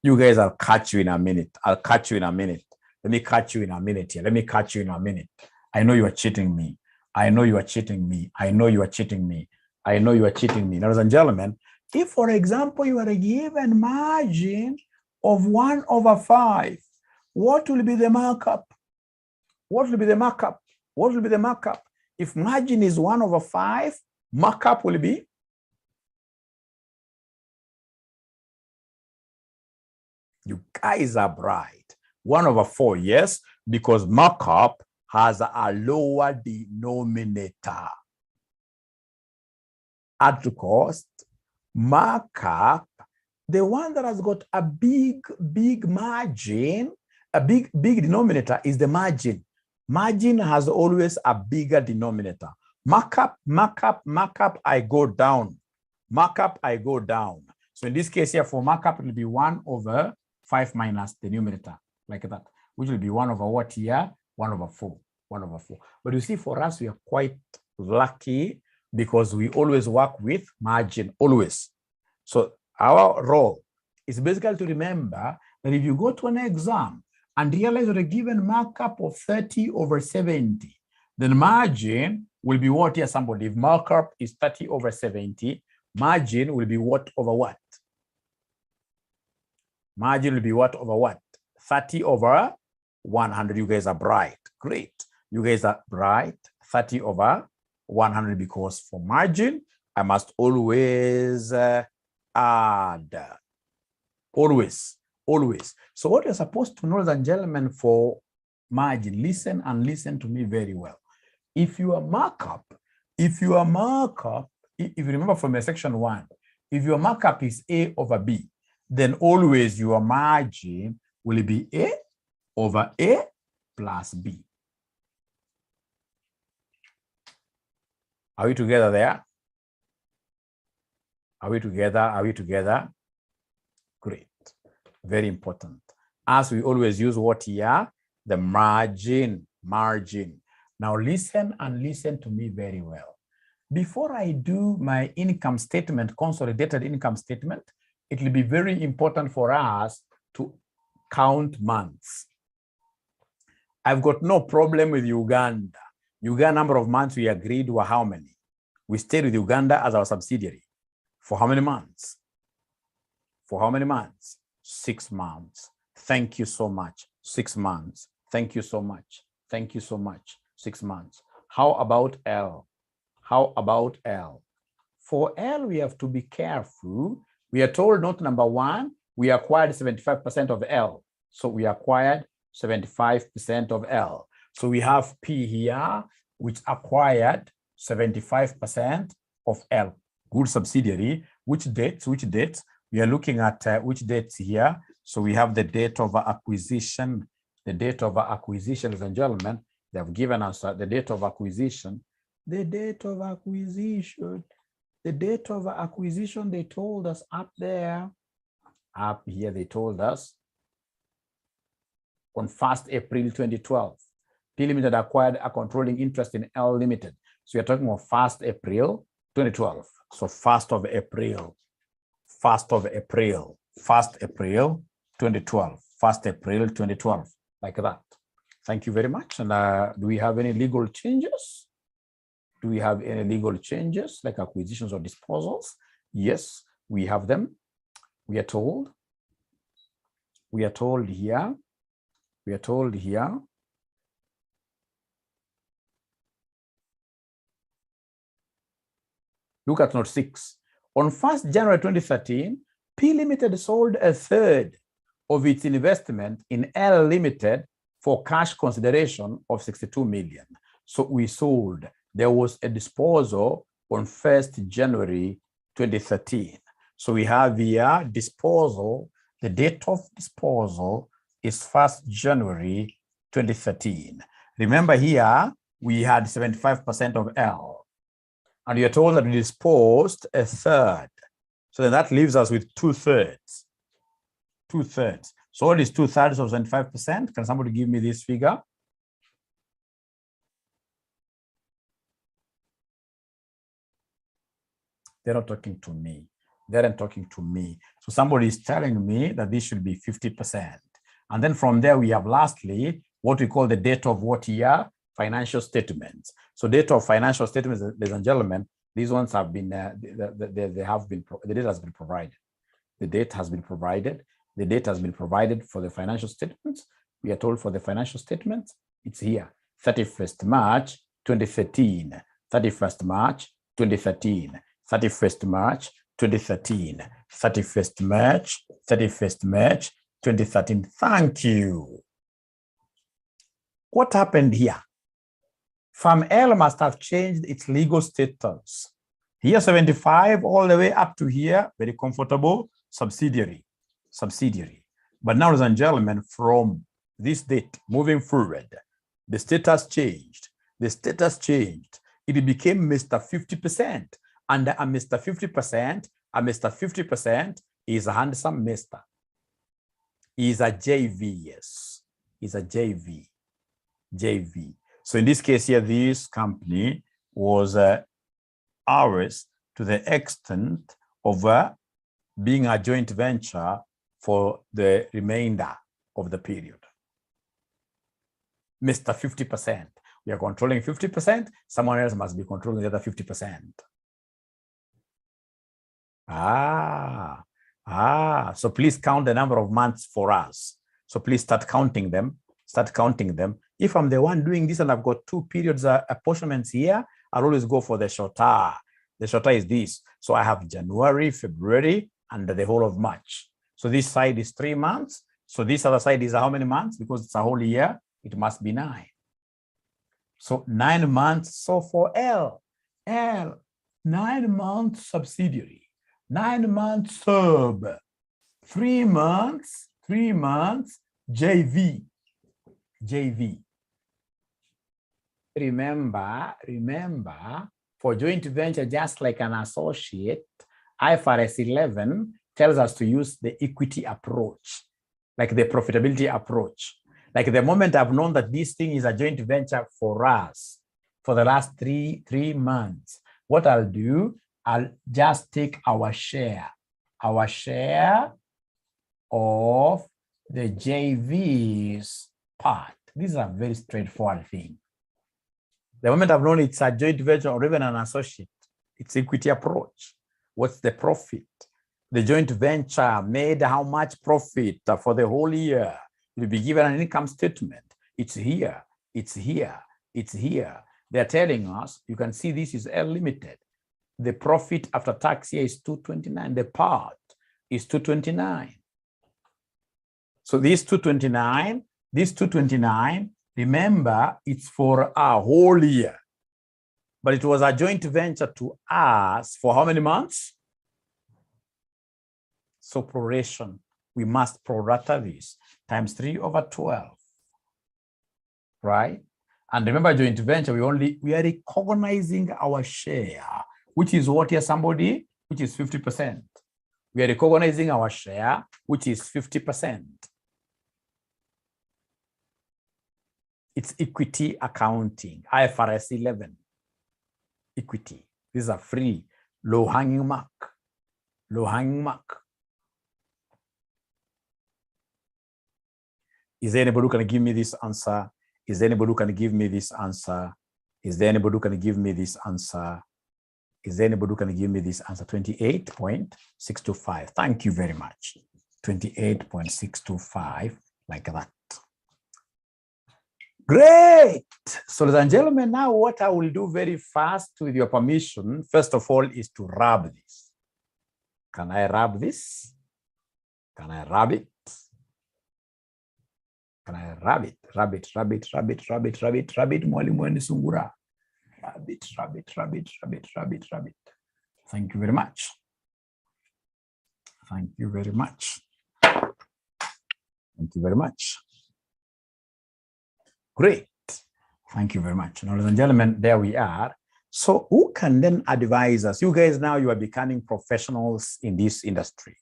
You guys, I'll catch you in a minute. I'll catch you in a minute. Let me catch you in a minute here. Let me catch you in a minute. I know you are cheating me. I know you are cheating me. I know you are cheating me. I know you are cheating me. Ladies and gentlemen, if, for example, you are given margin of 1 over 5, what will be the markup? What will be the markup? What will be the markup? If margin is 1 over 5, markup will be? You guys are bright. 1 over 4, yes, because markup has a lower denominator. Add to cost, markup, the one that has got a big margin, a big denominator is the margin. Margin has always a bigger denominator. Markup, I go down. Markup, I go down. So in this case here, for markup, it will be 1 over 5 minus the numerator, like that, which will be 1 over what here? 1 over 4. 1 over 4. But you see, for us, we are quite lucky because we always work with margin, always. So our role is basically to remember that if you go to an exam and realize that a given markup of 30 over 70, then margin will be what here, somebody? If markup is 30 over 70, margin will be what over what? Margin will be what over what? 30 over 100. You guys are bright. Great. You guys are bright. 30 over 100, because for margin, I must always add. Always. So what you're supposed to know, ladies and gentlemen, for margin, listen and listen to me very well. If your markup, if you remember from your section 1, if your markup is A over B, then always your margin will be A over A plus B. Are we together there? Are we together? Are we together? Great. Very important. As we always use what here? The margin. Margin. Now listen and listen to me very well. Before I do my income statement, consolidated income statement, it will be very important for us to count months. I've got no problem with Uganda. Uganda number of months we agreed were how many? We stayed with Uganda as our subsidiary. For how many months? For how many months? 6 months. Thank you so much. 6 months. Thank you so much. Thank you so much. 6 months. How about L? How about L? For L, we have to be careful. We are told note number 1, we acquired 75% of L. So we acquired 75% of L. So we have P here, which acquired 75% of L. Good subsidiary. Which dates? Which dates? We are looking at which dates here. So we have the date of acquisition. The date of acquisition, ladies and gentlemen, they have given us the date of acquisition. The date of acquisition. The date of acquisition, they told us up there. Up here, they told us on 1st April 2012. P Limited acquired a controlling interest in L Limited. So you're talking about 1st April 2012. So 1st of April, 1st of April, 1st April 2012, 1st April 2012, like that. Thank you very much. And do we have any legal changes? Do we have any legal changes like acquisitions or disposals? Yes, we have them. We are told here. We are told here. Look at note 6. On 1st January 2013, P Limited sold 1/3 of its investment in L Limited for cash consideration of 62 million. So we sold. There was a disposal on 1st January 2013. So we have here disposal. The date of disposal is 1st January 2013. Remember here, we had 75% of L. And you're told that we disposed 1/3. So then that leaves us with 2/3. 2/3. So what is 2/3 of 75%? Can somebody give me this figure? They're not talking to me. They're not talking to me. So somebody is telling me that this should be 50%. And then from there, we have lastly, what we call the date of what year? Financial statements. So date of financial statements, ladies and gentlemen, these ones have been, the date has been provided. The date has been provided. The date has been provided for the financial statements. We are told for the financial statements, it's here, 31st March 2013, 31st March 2013, 31st March 2013, 31st March 2013. Thank you. What happened here? Firm L must have changed its legal status. Here 75 all the way up to here, very comfortable, subsidiary. But now, ladies and gentlemen, from this date moving forward, the status changed. The status changed. It became Mr. 50%. And a Mr. 50% is a handsome Mr. Is a JV, yes. Is a JV. So in this case here, this company was ours to the extent of being a joint venture for the remainder of the period. Mr. 50%. We are controlling 50%. Someone else must be controlling the other 50%. So please count the number of months for us. So please start counting them. If I'm the one doing this and I've got 2 periods apportionments here, I'll always go for the shorter. The shorter is this. So I have January, February, and the whole of March. So this side is 3 months. So this other side is how many months? Because it's a whole year, it must be 9. So 9 months. So for L, 9 months subsidiary, 9 months sub, 3 months JV, JV. Remember, for joint venture, just like an associate, IFRS 11 tells us to use the equity approach, like the profitability approach. Like the moment I've known that this thing is a joint venture for us for the last three months, what I'll do, I'll just take our share of the JV's part. This is a very straightforward thing. The moment I've known it's a joint venture or even an associate, it's equity approach. What's the profit? The joint venture made how much profit for the whole year? You'll be given an income statement. It's here, it's here, it's here. They're telling us, you can see this is L limited. The profit after tax here is 229. The part is 229. So this 229, remember, it's for a whole year. But it was a joint venture to us for how many months? So proration, we must prorata this times 3/12, right? And remember, joint venture, we are recognizing our share, which is what here, somebody, which is 50%. We are recognizing our share, which is 50%. It's equity accounting, IFRS 11. Equity. These are free, low-hanging mark. Low-hanging mark. Is there anybody who can give me this answer? Is there anybody who can give me this answer? Is there anybody who can give me this answer? Is there anybody who can give me this answer? 28.625. Thank you very much. 28.625, like that. Great. So, ladies and gentlemen, now what I will do very fast, with your permission, first of all, is to rub this. Can I rub this? Can I rub it? Can I rub it? Rub it, rub it, rub it, rub it, rub it, rub it, mwalimu wendi sungura. Rub it, rub it, rub it, rub it, rub it, rub it. Thank you very much. Thank you very much. Thank you very much. Great. Thank you very much. Now, ladies and gentlemen, there we are. So who can then advise us? You guys now, you are becoming professionals in this industry.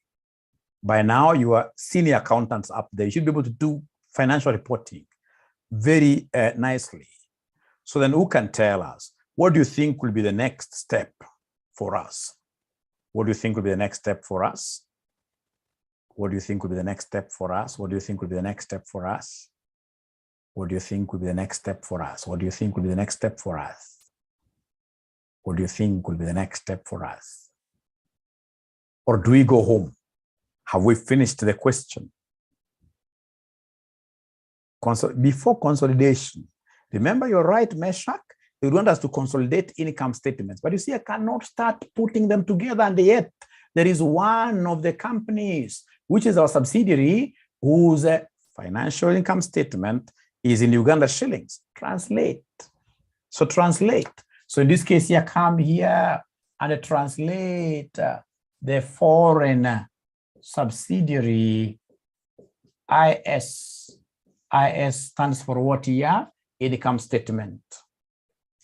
By now, you are senior accountants up there. You should be able to do financial reporting very nicely. So then who can tell us, what do you think will be the next step for us? What do you think will be the next step for us? What do you think will be the next step for us? What do you think will be the next step for us? What do you think will be the next step for us? What do you think will be the next step for us? What do you think will be the next step for us? Or do we go home? Have we finished the question? Before consolidation, remember, you're right, Meshach, they want us to consolidate income statements. But you see, I cannot start putting them together, and yet there is one of the companies, which is our subsidiary, whose financial income statement is in Uganda shillings. Translate. So translate. So in this case, you come here and translate the foreign subsidiary IS. IS stands for what year? Income statement.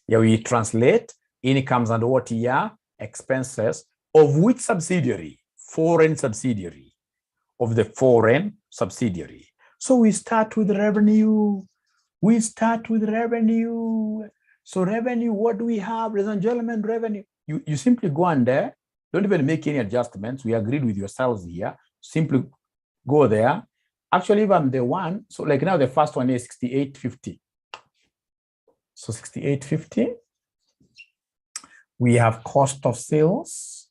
Here we translate incomes and what year? Expenses of which subsidiary? Foreign subsidiary. Of the foreign subsidiary. So we start with revenue. We start with revenue. So revenue, what do we have, ladies and gentlemen? Revenue. You simply go on there. Don't even make any adjustments. We agreed with yourselves here. Simply go there. Actually, if I'm the one, so like now the first one is 68.50. So 68.50. We have cost of sales.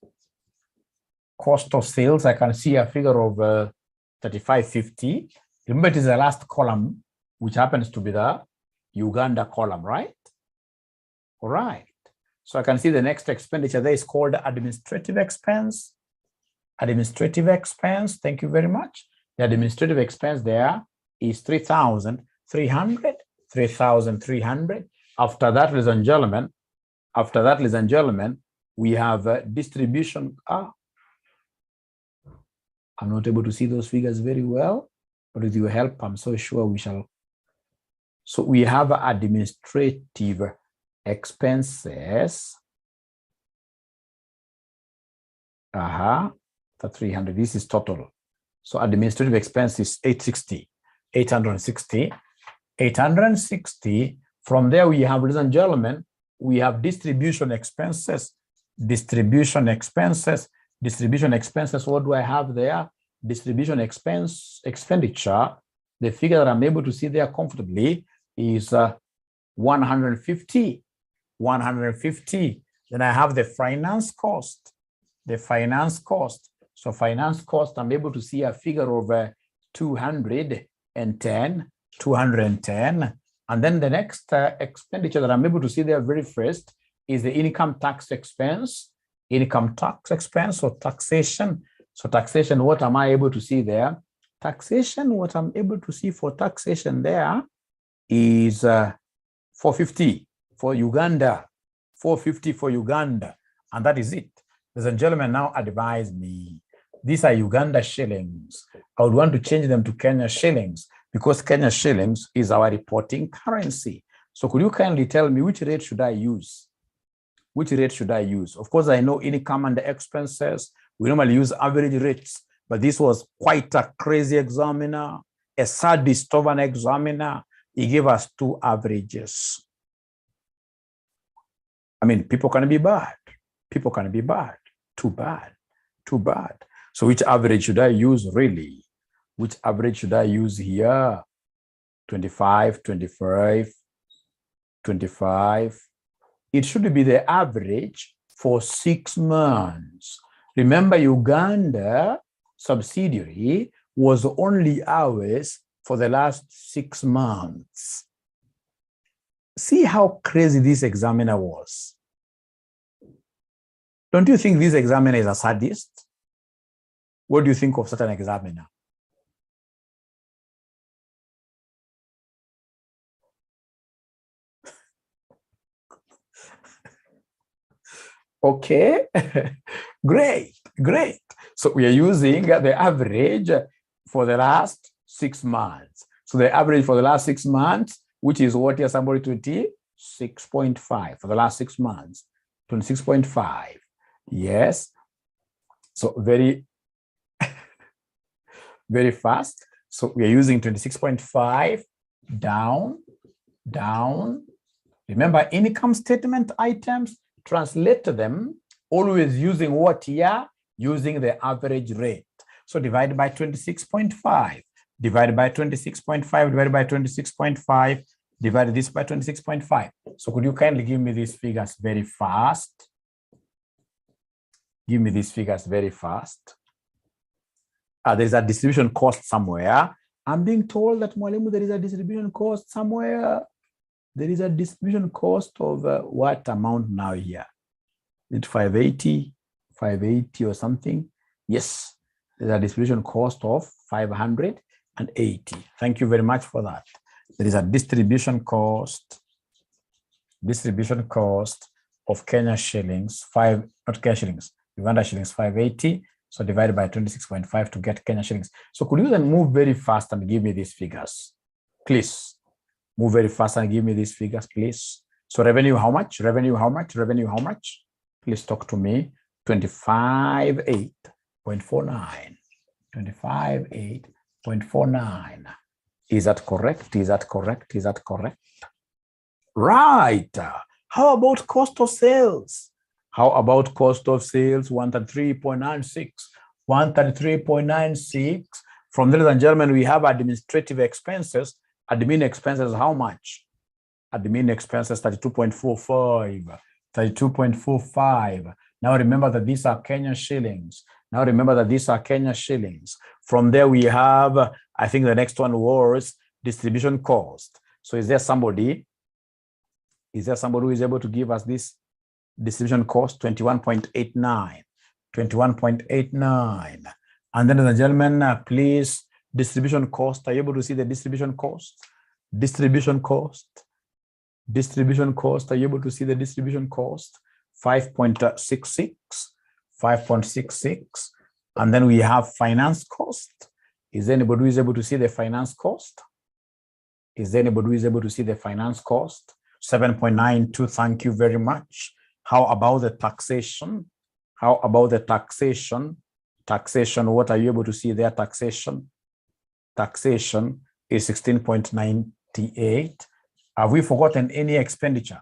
Cost of sales, I can see a figure of 35.50. Remember, it is the last column, which happens to be the Uganda column, right? All right. So I can see the next expenditure there is called administrative expense. Administrative expense, thank you very much. The administrative expense there is 3,300, 3,300. After that, ladies and gentlemen, we have distribution. I'm not able to see those figures very well, but with your help, I'm so sure we shall So we have administrative expenses. The 300, this is total. So administrative expense is 860. From there, we have, ladies and gentlemen, we have distribution expenses. Distribution expenses. What do I have there? Distribution expenditure. The figure that I'm able to see there comfortably is 150. Then I have the finance cost. So finance cost, I'm able to see a figure of 210. And then the next expenditure that I'm able to see there very first is the income tax expense or taxation. So taxation, what am I able to see there? Taxation, what I'm able to see for taxation there is 450 for Uganda. 450 for Uganda. And that is it. Ladies and gentlemen, now advise me. These are Uganda shillings. I would want to change them to Kenya shillings because Kenya shillings is our reporting currency. So could you kindly tell me which rate should I use? Which rate should I use? Of course, I know income and expenses. We normally use average rates, but this was quite a crazy examiner, a sadist of an examiner. He gave us two averages. I mean, people can be bad. People can be bad. Too bad. So which average should I use really? Which average should I use here? 25. It should be the average for 6 months. Remember, Uganda subsidiary was only ours for the last 6 months. See how crazy this examiner was. Don't you think this examiner is a sadist? What do you think of such an examiner? Okay, great. So we are using the average for the last 6 months. So the average for the last 6 months, which is what here, somebody 26.5 for the last 6 months, 26.5. Yes. So very fast. So we are using 26.5 down. Remember, income statement items, translate them always using what here? Using the average rate. So divide by 26.5, divided by 26.5, divided by 26.5, divide this by 26.5. So could you kindly give me these figures very fast? Give me these figures very fast. There's a distribution cost somewhere. I'm being told that, Mwalimu, there is a distribution cost somewhere. There is a distribution cost of what amount now here? Is it 580 or something? Yes, there's a distribution cost of 580. Thank you very much for that. There is a distribution cost of Kenya shillings, Uganda shillings 580. So divided by 26.5 to get Kenya shillings. So could you then move very fast and give me these figures, please? Move very fast and give me these figures, please. So revenue, how much? Revenue, how much? Please talk to me. 25.8.49. 25.8.49. Is that correct? Right. How about cost of sales? 133.96. From there, ladies and gentlemen, we have administrative expenses. Admin expenses, how much? Admin expenses, 32.45. Now remember that these are Kenya shillings. From there, we have, I think the next one was distribution cost. So is there somebody who is able to give us this distribution cost? 21.89. And then, ladies and gentlemen, please, distribution cost. Are you able to see the distribution cost? Distribution cost. Are you able to see the distribution cost? 5.66. And then we have finance cost. Is there anybody who is able to see the finance cost? Is there anybody who is able to see the finance cost? 7.92, thank you very much. How about the taxation? How about the taxation? Taxation, what are you able to see there? Taxation. Taxation is 16.98. Have we forgotten any expenditure?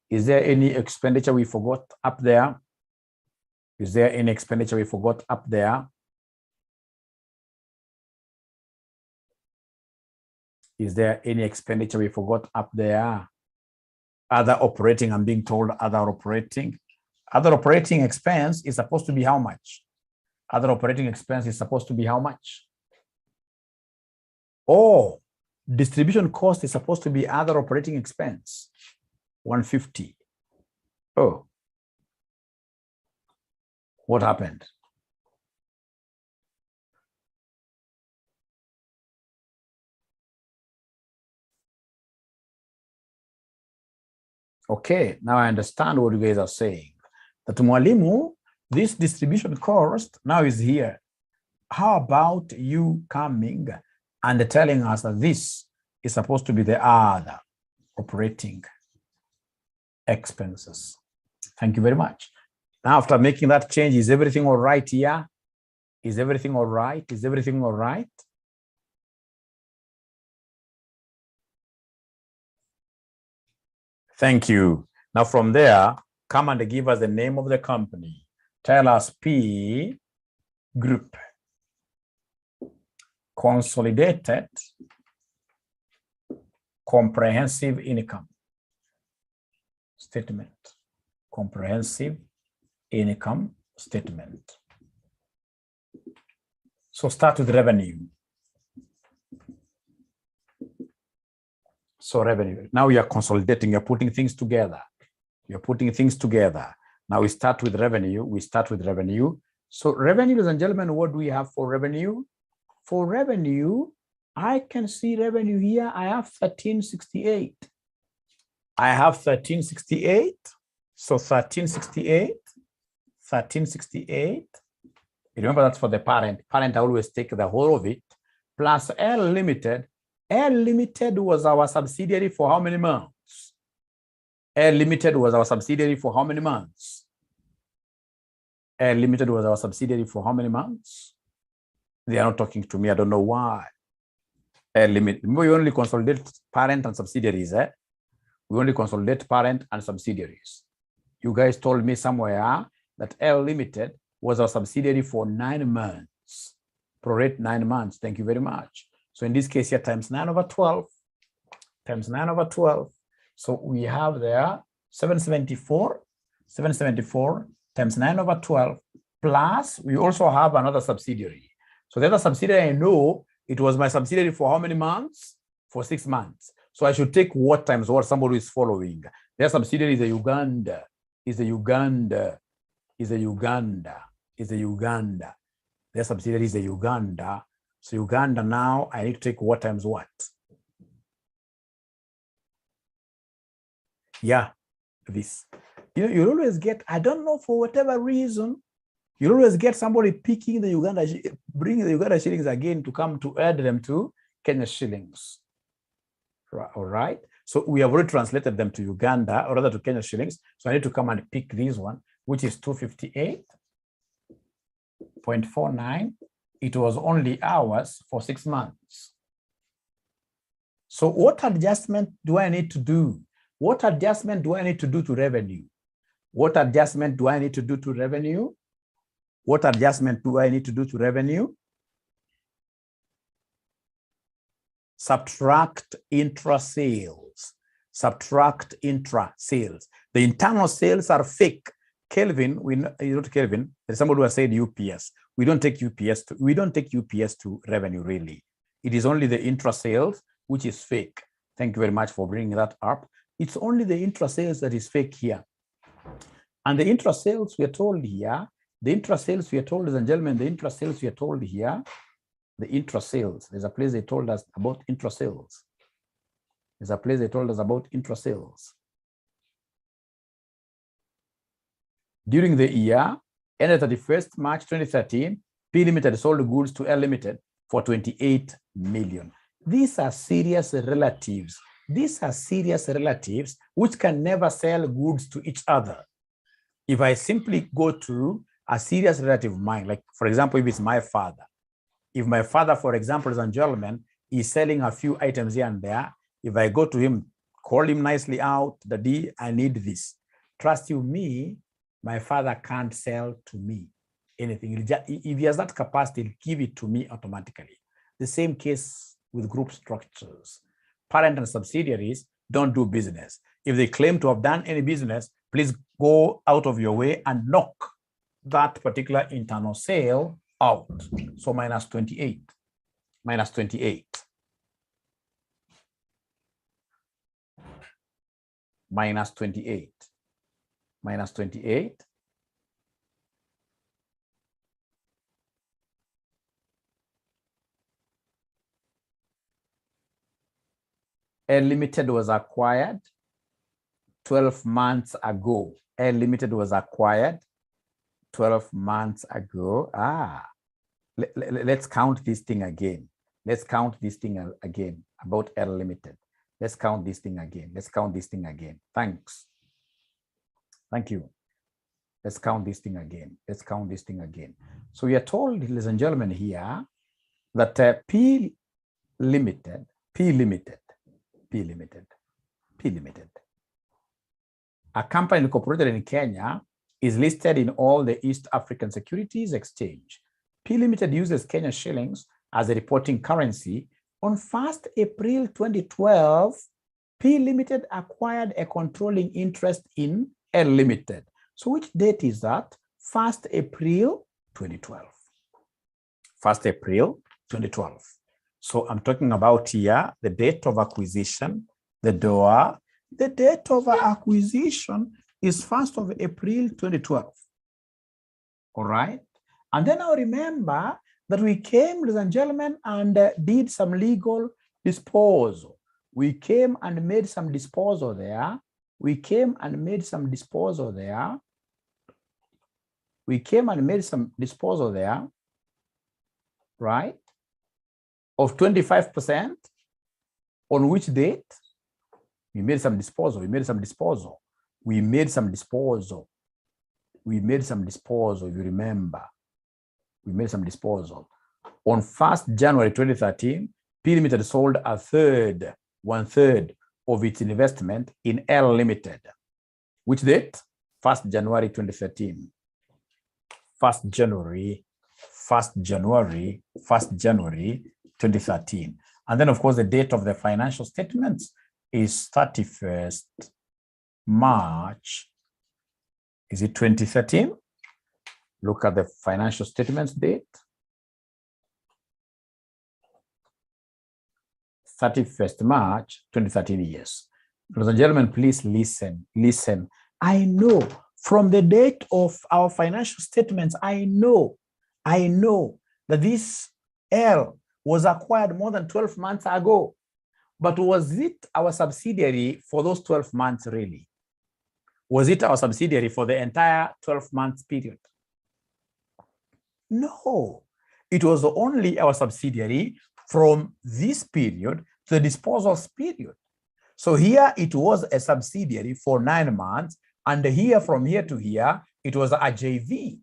Is there any expenditure we forgot up there? Is there any expenditure we forgot up there? Is there any expenditure we forgot up there? Other operating, I'm being told other operating. Other operating expense is supposed to be how much? Other operating expense is supposed to be how much? Oh, distribution cost is supposed to be other operating expense, 150. Oh, what happened? Okay, now I understand what you guys are saying. That Mwalimu, this distribution cost now is here. How about you coming and telling us that this is supposed to be the other operating expenses? Thank you very much. Now, after making that change, is everything all right here? Is everything all right? Is everything all right? Thank you. Now from there, come and give us the name of the company. Tell us P Group. Consolidated comprehensive income statement. Comprehensive income statement. So start with revenue. So revenue. Now you are consolidating, you're putting things together. You're putting things together. Now we start with revenue. We start with revenue. So revenue, ladies and gentlemen, what do we have for revenue? For revenue, I can see revenue here. I have 1368. I have 1368. So 1368. 1368. Remember that's for the parent. Parent, I always take the whole of it. Plus L Limited. L Limited was our subsidiary for how many months? L Limited was our subsidiary for how many months? L Limited was our subsidiary for how many months? They are not talking to me. I don't know why. L Limited. We only consolidate parent and subsidiaries. We only consolidate parent and subsidiaries. You guys told me somewhere that L Limited was our subsidiary for 9 months. Prorate 9 months. Thank you very much. So in this case here, times 9 over 12, times 9 over 12. So we have there 774 times 9 over 12, plus we also have another subsidiary. So the other subsidiary, I know it was my subsidiary for how many months? For 6 months. So I should take what times what somebody is following. Their subsidiary is a Uganda, is a Uganda, is a Uganda, is a Uganda. Their subsidiary is a Uganda. So Uganda now, I need to take what times what? Yeah, this. You know, you always get, I don't know, for whatever reason, you always get somebody picking the Uganda, bringing the Uganda shillings again to come to add them to Kenya shillings. All right. So we have already translated them to Uganda, or rather to Kenya shillings. So I need to come and pick this one, which is 258.49. It was only ours for 6 months. So what adjustment do I need to do? What adjustment do I need to do to revenue? What adjustment do I need to do to revenue? What adjustment do I need to do to revenue? Subtract intra-sales. Subtract intra-sales. The internal sales are fake. Kelvin, not Kelvin, there's somebody who has said UPS. We don't take UPS to revenue, really. It is only the intra-sales, which is fake. Thank you very much for bringing that up. It's only the intra-sales that is fake here. And the intra-sales we are told here, the intra-sales we are told, ladies and gentlemen, the intra-sales we are told here, the intra-sales, there's a place they told us about intra-sales. There's a place they told us about intra-sales. During the year, ended 31st March 2013, P Limited sold goods to L Limited for 28 million. These are serious relatives. These are serious relatives which can never sell goods to each other. If I simply go to a serious relative of mine, like for example, if it's my father, if my father, for example, ladies and gentlemen, is selling a few items here and there, if I go to him, call him nicely out, Daddy, I need this. Trust you me, my father can't sell to me anything. If he has that capacity, he'll give it to me automatically. The same case with group structures. Parent and subsidiaries don't do business. If they claim to have done any business, please go out of your way and knock that particular internal sale out. So minus 28, minus 28. Minus 28, minus 28. Air Limited was acquired 12 months ago. Air Limited was acquired 12 months ago. Let's count this thing again. Let's count this thing again about Air Limited. Let's count this thing again. Let's count this thing again. Thanks. Thank you. Let's count this thing again. Let's count this thing again. So we are told, ladies and gentlemen, here that P Limited, a company incorporated in Kenya, is listed in all the East African Securities Exchange. P Limited uses Kenya shillings as a reporting currency. On 1st April 2012, P Limited acquired a controlling interest in L Limited. So which date is that? 1st April 2012. 1st April 2012. So I'm talking about here the date of acquisition, the DOA. The date of acquisition is 1st of April 2012. All right. And then I remember that we came, ladies and gentlemen, and did some legal disposal. We came and made some disposal there. We came and made some disposal there. We came and made some disposal there, right? Of 25%. On which date? We made some disposal. We made some disposal. We made some disposal. We made some disposal, if you remember. We made some disposal. On 1st January 2013, P Limited sold one third of its investment in L Limited. Which date? 1st January 2013. 1st January 2013. And then, of course, the date of the financial statements is 31st March. Is it 2013? Look at the financial statements date. 31st March 2013, yes. Ladies and gentlemen, please listen. I know from the date of our financial statements, I know that this L was acquired more than 12 months ago. But was it our subsidiary for those 12 months really? Was it our subsidiary for the entire 12 months period? No, it was only our subsidiary from this period to the disposals period. So here it was a subsidiary for 9 months, and here from here to here, it was a JV,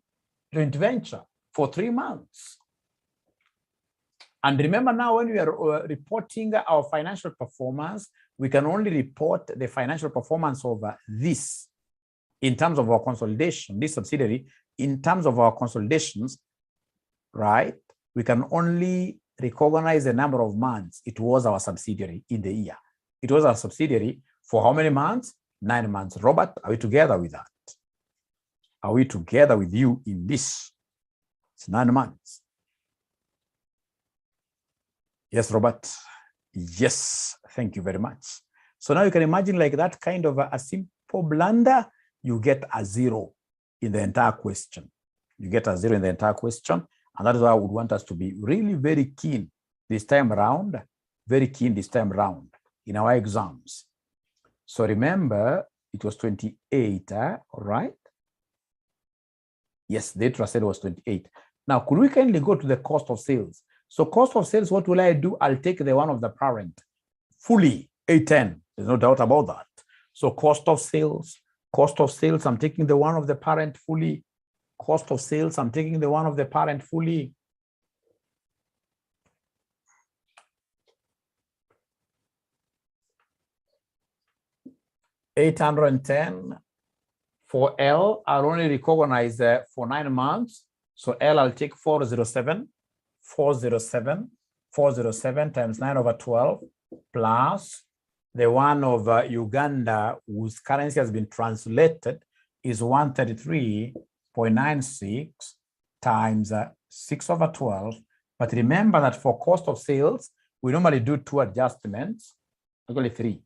joint venture, for 3 months. And remember now, when we are reporting our financial performance, we can only report the financial performance of this in terms of our consolidation, this subsidiary, in terms of our consolidations, right? We can only recognize the number of months it was our subsidiary in the year. It was our subsidiary for how many months? 9 months. Robert, are we together with that? Are we together with you in this? It's 9 months. Yes, Robert. Yes, thank you very much. So now you can imagine like that kind of a simple blunder, you get a 0 in the entire question. You get a 0 in the entire question. And that is why I would want us to be really very keen this time around, in our exams. So remember, it was 28, all right? Yes, the date said was 28. Now, could we kindly go to the cost of sales? So cost of sales, what will I do? I'll take the one of the parent fully, 810. There's no doubt about that. So cost of sales, I'm taking the one of the parent fully. Cost of sales, I'm taking the one of the parent fully. $810 for L. I'll only recognize for 9 months. So L, I'll take 407 times 9 over 12 plus the one of Uganda, whose currency has been translated, is 133.96 times 6 over 12. But remember that for cost of sales, we normally do 2 adjustments, actually 3.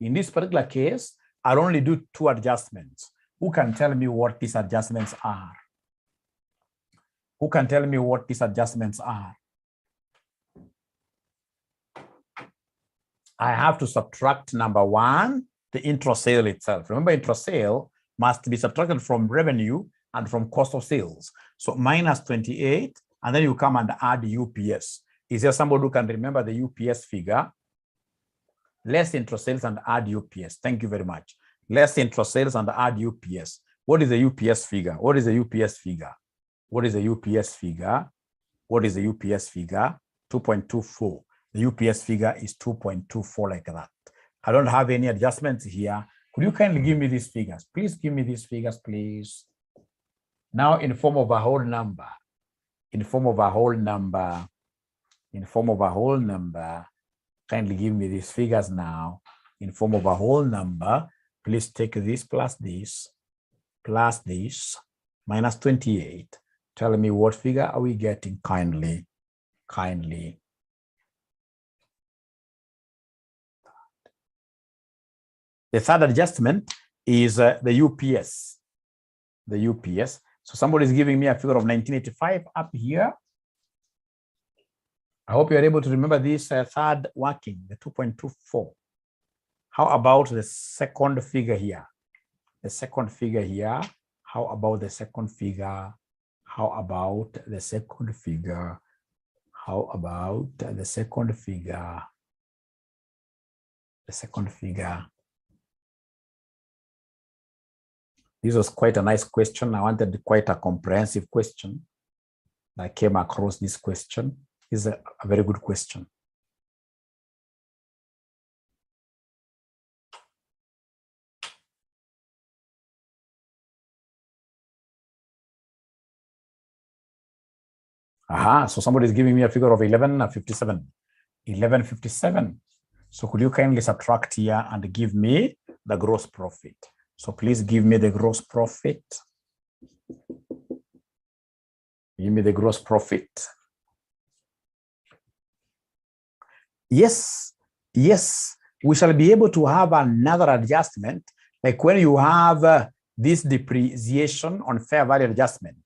In this particular case, I'll only do 2 adjustments. Who can tell me what these adjustments are? Who can tell me what these adjustments are? I have to subtract number 1, the intra-sale itself. Remember, intra-sale must be subtracted from revenue and from cost of sales. So minus 28, and then you come and add UPS. Is there somebody who can remember the UPS figure? Less intra-sales and add UPS. Thank you very much. Less intra-sales and add UPS. What is the UPS figure? What is the UPS figure? What is the UPS figure? What is the UPS figure? 2.24. The UPS figure is 2.24, like that. I don't have any adjustments here. Could you kindly give me these figures? Please give me these figures, please. Now in form of a whole number. In form of a whole number. In form of a whole number. Kindly give me these figures now. In form of a whole number. Please take this plus this minus 28. Tell me what figure are we getting, kindly. The third adjustment is the UPS. The UPS. So somebody is giving me a figure of 1985 up here. I hope you're able to remember this third working, the 2.24. How about the second figure here? The second figure here. How about the second figure? How about the second figure? How about the second figure? The second figure. This was quite a nice question. I wanted quite a comprehensive question. I came across this question. This is a very good question. Aha, so somebody is giving me a figure of 1157. 1157. So could you kindly subtract here and give me the gross profit? So please give me the gross profit. Give me the gross profit. Yes, we shall be able to have another adjustment, like when you have this depreciation on fair value adjustment.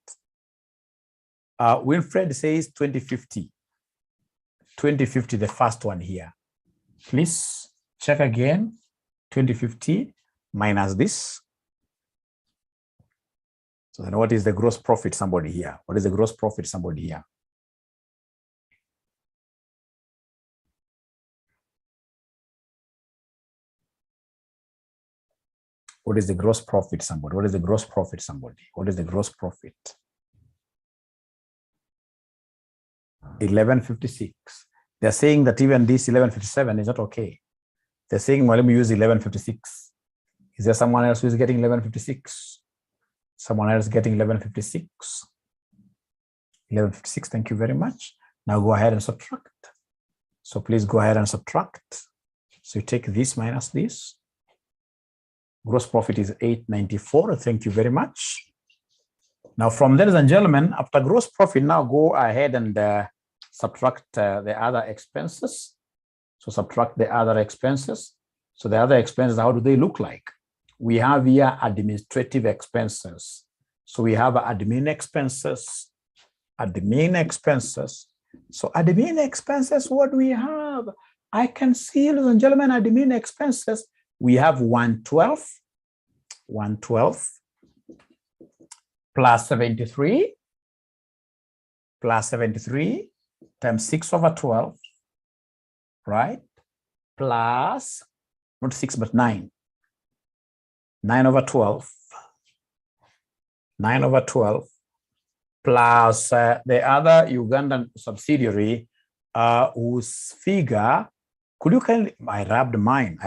Winfred says 2050. 2050, the first one here. Please check again. 2050 minus this. So then what is the gross profit, somebody here? What is the gross profit, somebody here? What is the gross profit, somebody? What is the gross profit, somebody? What is the gross profit? 1156. They're saying that even this 1157 is not okay. They're saying, well, let me use 1156. Is there someone else who is getting 1156? Someone else getting 1156? 1156, thank you very much. Now go ahead and subtract. So please go ahead and subtract. So you take this minus this. Gross profit is 894. Thank you very much. Now from there, ladies and gentlemen, after gross profit, now go ahead and subtract the other expenses. So subtract the other expenses. So the other expenses, how do they look like? We have here administrative expenses. So we have admin expenses. Admin expenses. So admin expenses, what do we have? I can see, ladies and gentlemen, admin expenses. We have 112 plus 73 times 6 over 12, right? Plus, not 6, but 9. 9 over 12. 9 over 12 plus the other Ugandan subsidiary whose figure, could you kindly, I rubbed mine.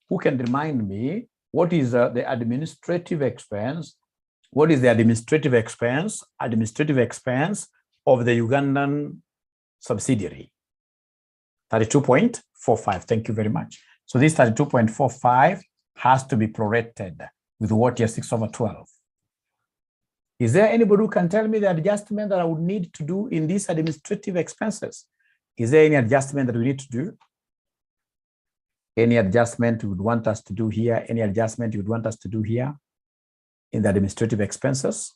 Who can remind me what is the administrative expense? What is the administrative expense? Administrative expense of the Ugandan subsidiary? 32.45. Thank you very much. So this 32.45 has to be prorated with what here, 6 over 12. Is there anybody who can tell me the adjustment that I would need to do in these administrative expenses? Is there any adjustment that we need to do? Any adjustment you would want us to do here? Any adjustment you would want us to do here in the administrative expenses?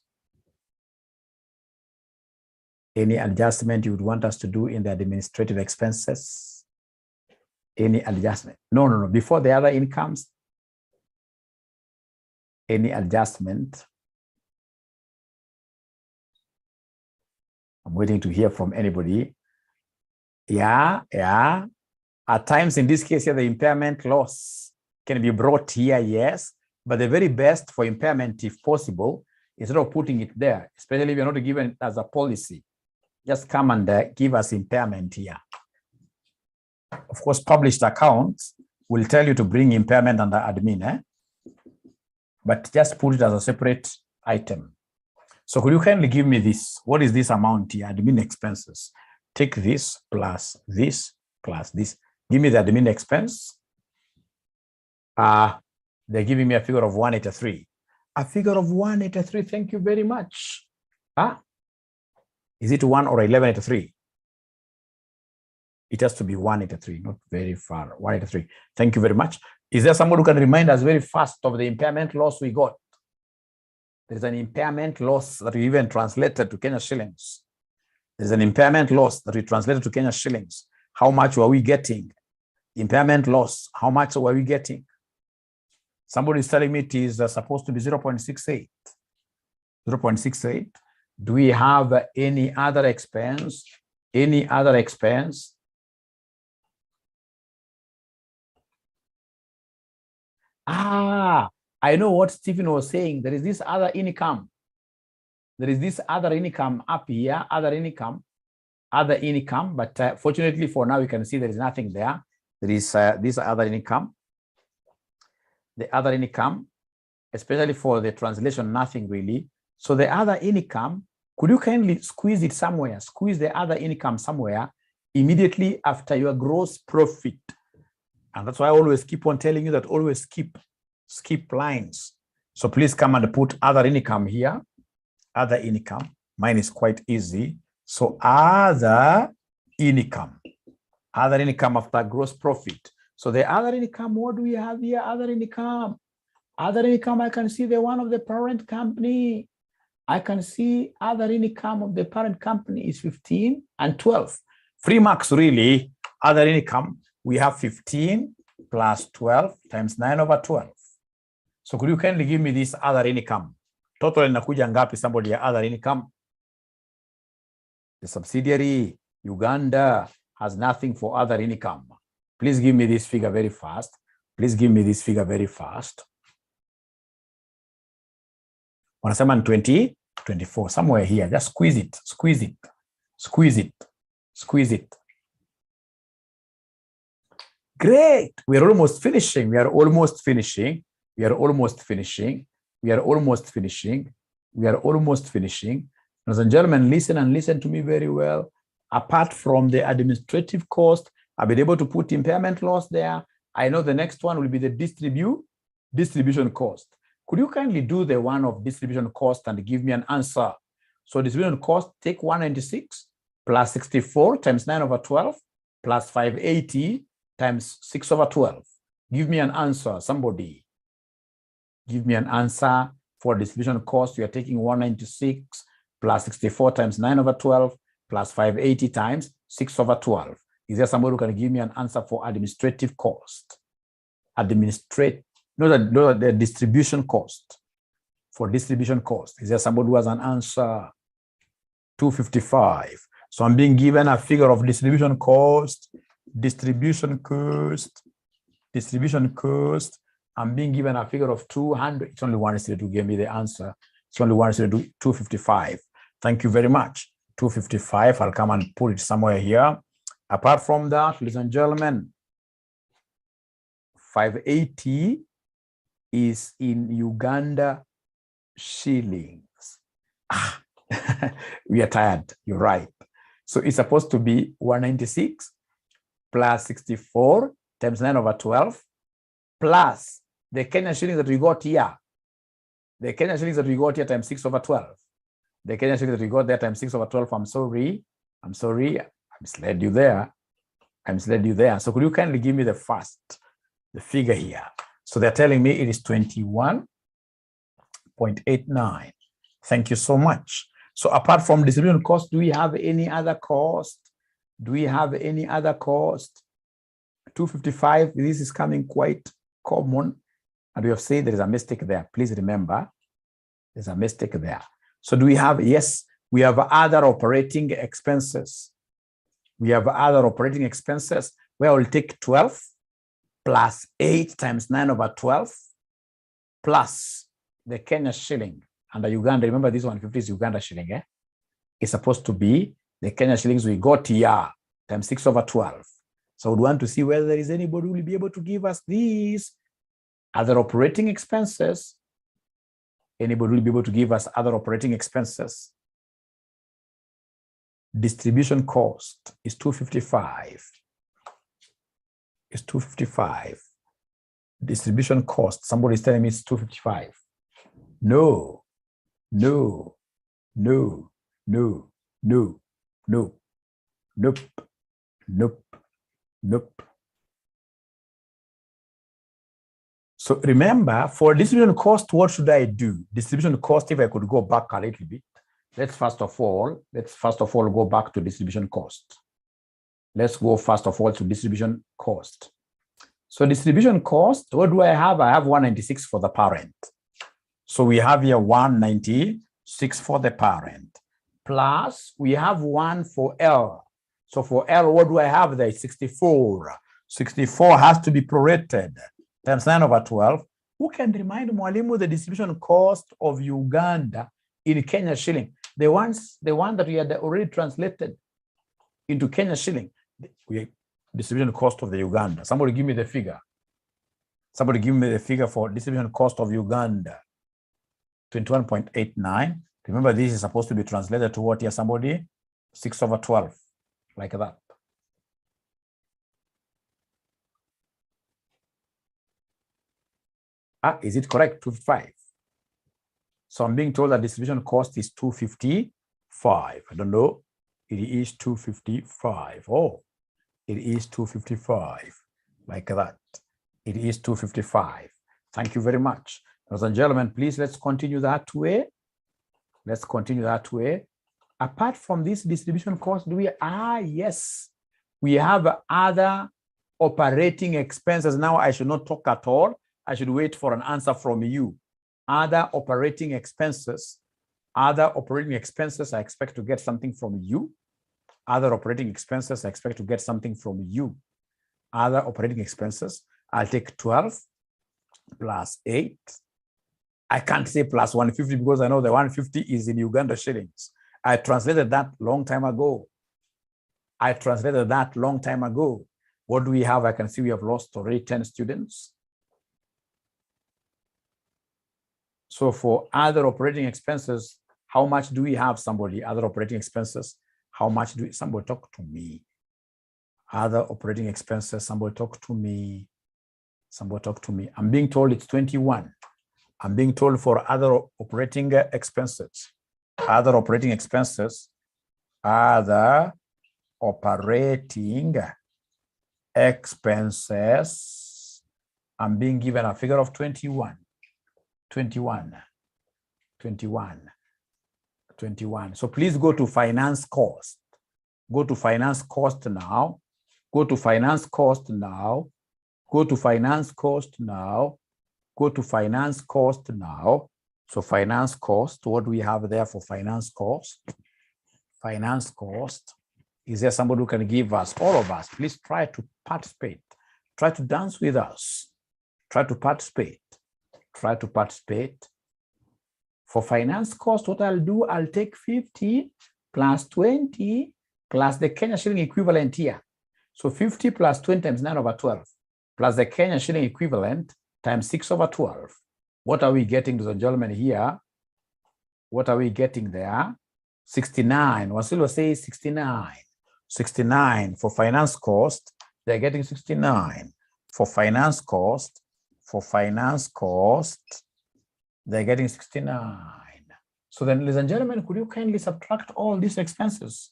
Any adjustment you would want us to do in the administrative expenses? Any adjustment? No. Before the other incomes, any adjustment? I'm waiting to hear from anybody. Yeah. At times, in this case here, the impairment loss can be brought here, yes. But the very best for impairment, if possible, instead of putting it there, especially if you're not given it as a policy, just come and give us impairment here. Of course, published accounts will tell you to bring impairment under admin, but just put it as a separate item. So could you kindly give me this? What is this amount here? Admin expenses. Take this plus this plus this. Give me the admin expense. They're giving me a figure of 183. A figure of 183. Thank you very much. Is it 1 or 1183? It has to be 183, not very far. 183. Thank you very much. Is there someone who can remind us very fast of the impairment loss we got? There's an impairment loss that we even translated to Kenya shillings. There's an impairment loss that we translated to Kenya shillings. How much were we getting? Impairment loss, how much were we getting? Somebody is telling me it is supposed to be 0.68. 0.68. Do we have any other expense? Any other expense? I know what Stephen was saying. There is this other income. There is this other income up here, other income, but fortunately for now, you can see there is nothing there. There is this other income. The other income, especially for the translation, nothing really. So the other income, could you kindly squeeze it somewhere? Squeeze the other income somewhere immediately after your gross profit. And that's why I always keep on telling you that always skip lines. So please come and put other income here. Other income. Mine is quite easy. So other income. Other income after gross profit. So the other income, what do we have here? Other income. Other income, I can see the one of the parent company. I can see other income of the parent company is 15 and 12. 3 marks really. Other income, we have 15 plus 12 times 9 over 12. So could you kindly give me this other income? Total inakuja ngapi, somebody ya other income? The subsidiary, Uganda, has nothing for other income. Please give me this figure very fast. Please give me this figure very fast. Wanasema 20, 24, somewhere here. Just squeeze it, squeeze it, squeeze it, squeeze it. Great. We are almost finishing. We are almost finishing. We are almost finishing. We are almost finishing. We are almost finishing. Ladies and gentlemen, listen and listen to me very well. Apart from the administrative cost, I've been able to put impairment loss there. I know the next one will be the distribution cost. Could you kindly do the one of distribution cost and give me an answer? So distribution cost, take 196 plus 64 times 9 over 12 plus 580 times 6 over 12. Give me an answer, somebody. Give me an answer for distribution cost. You are taking 196 plus 64 times 9 over 12 plus 580 times 6 over 12. Is there somebody who can give me an answer for administrative cost? The distribution cost. For distribution cost, is there somebody who has an answer? 255. So I'm being given a figure of distribution cost. I'm being given a figure of 200. It's only one student who gave me the answer. It's only one student, 255. Thank you very much. 255. I'll come and put it somewhere here. Apart from that, ladies and gentlemen, 580 is in Uganda shillings. We are tired. You're right. So it's supposed to be 196 plus 64 times 9 over 12 plus the Kenyan shillings that we got here. The Kenyan shillings that we got here times 6 over 12. The Kenyan shillings that we got there times 6 over 12. I'm sorry. I misled you there. So could you kindly give me the figure here? So they're telling me it is 21.89. Thank you so much. So apart from distribution cost, do we have any other cost? 255, this is coming quite common. And we have said there is a mistake there. Please remember, there's a mistake there. So do we have, yes, we have other operating expenses. Where we'll take 12 plus 8 times 9 over 12 plus the Kenya shilling. Under Uganda, remember this 150 is Uganda shilling, eh? It's supposed to be the Kenya shillings we got here times 6 over 12. So we want to see whether there is anybody who will be able to give us these other operating expenses. Anybody will be able to give us other operating expenses. Distribution cost is 255. Distribution cost, somebody is telling me it's 255. No. Nope. So remember, for distribution cost, what should I do? Distribution cost, if I could go back a little bit, let's first of all go back to distribution cost. Let's go first of all to distribution cost. So distribution cost, what do I have? I have 196 for the parent. So we have here 196 for the parent. Plus, we have 1 for L. So for L, what do I have there? 64. 64 has to be prorated times 9 over 12. Who can remind Mwalimu the distribution cost of Uganda in Kenya shilling? The one that we had already translated into Kenya shilling. Distribution cost of the Uganda. Somebody give me the figure. Somebody give me the figure for distribution cost of Uganda. 21.89. Remember, this is supposed to be translated to what here? Somebody? 6 over 12, like that. Is it correct? 255. So I'm being told that distribution cost is 255. I don't know. It is 255. Oh, it is 255, like that. It is 255. Thank you very much. Ladies and gentlemen, please, let's continue that way. Apart from this distribution cost, do we, yes, we have other operating expenses. Now I should not talk at all. I should wait for an answer from you. Other operating expenses, I expect to get something from you. Other operating expenses, I expect to get something from you. Other operating expenses, I'll take 12 plus 8. I can't say plus 150 because I know the 150 is in Uganda shillings. I translated that long time ago. What do we have? I can see we have lost already 10 students. So for other operating expenses, how much do we have? Somebody, other operating expenses, how much do we, somebody talk to me. Other operating expenses, somebody talk to me. I'm being told it's 21. I'm being told for other operating expenses. Other operating expenses. I'm being given a figure of 21. So please go to finance cost. Go to finance cost now. Go to finance cost now. So finance cost, what do we have there for finance cost? Finance cost, Is there somebody who can give us, all of us? Please try to participate. Try to dance with us. Try to participate. Try to participate. For finance cost, what I'll do, I'll take 50 plus 20 plus the Kenya shilling equivalent here. So 50 plus 20 times 9 over 12 plus the Kenya shilling equivalent times 6 over 12. What are we getting, ladies and gentlemen, here? What are we getting there? 69. Wasilo says 69. 69 for finance cost. They're getting 69. For finance cost, they're getting 69. So then, ladies and gentlemen, could you kindly subtract all these expenses?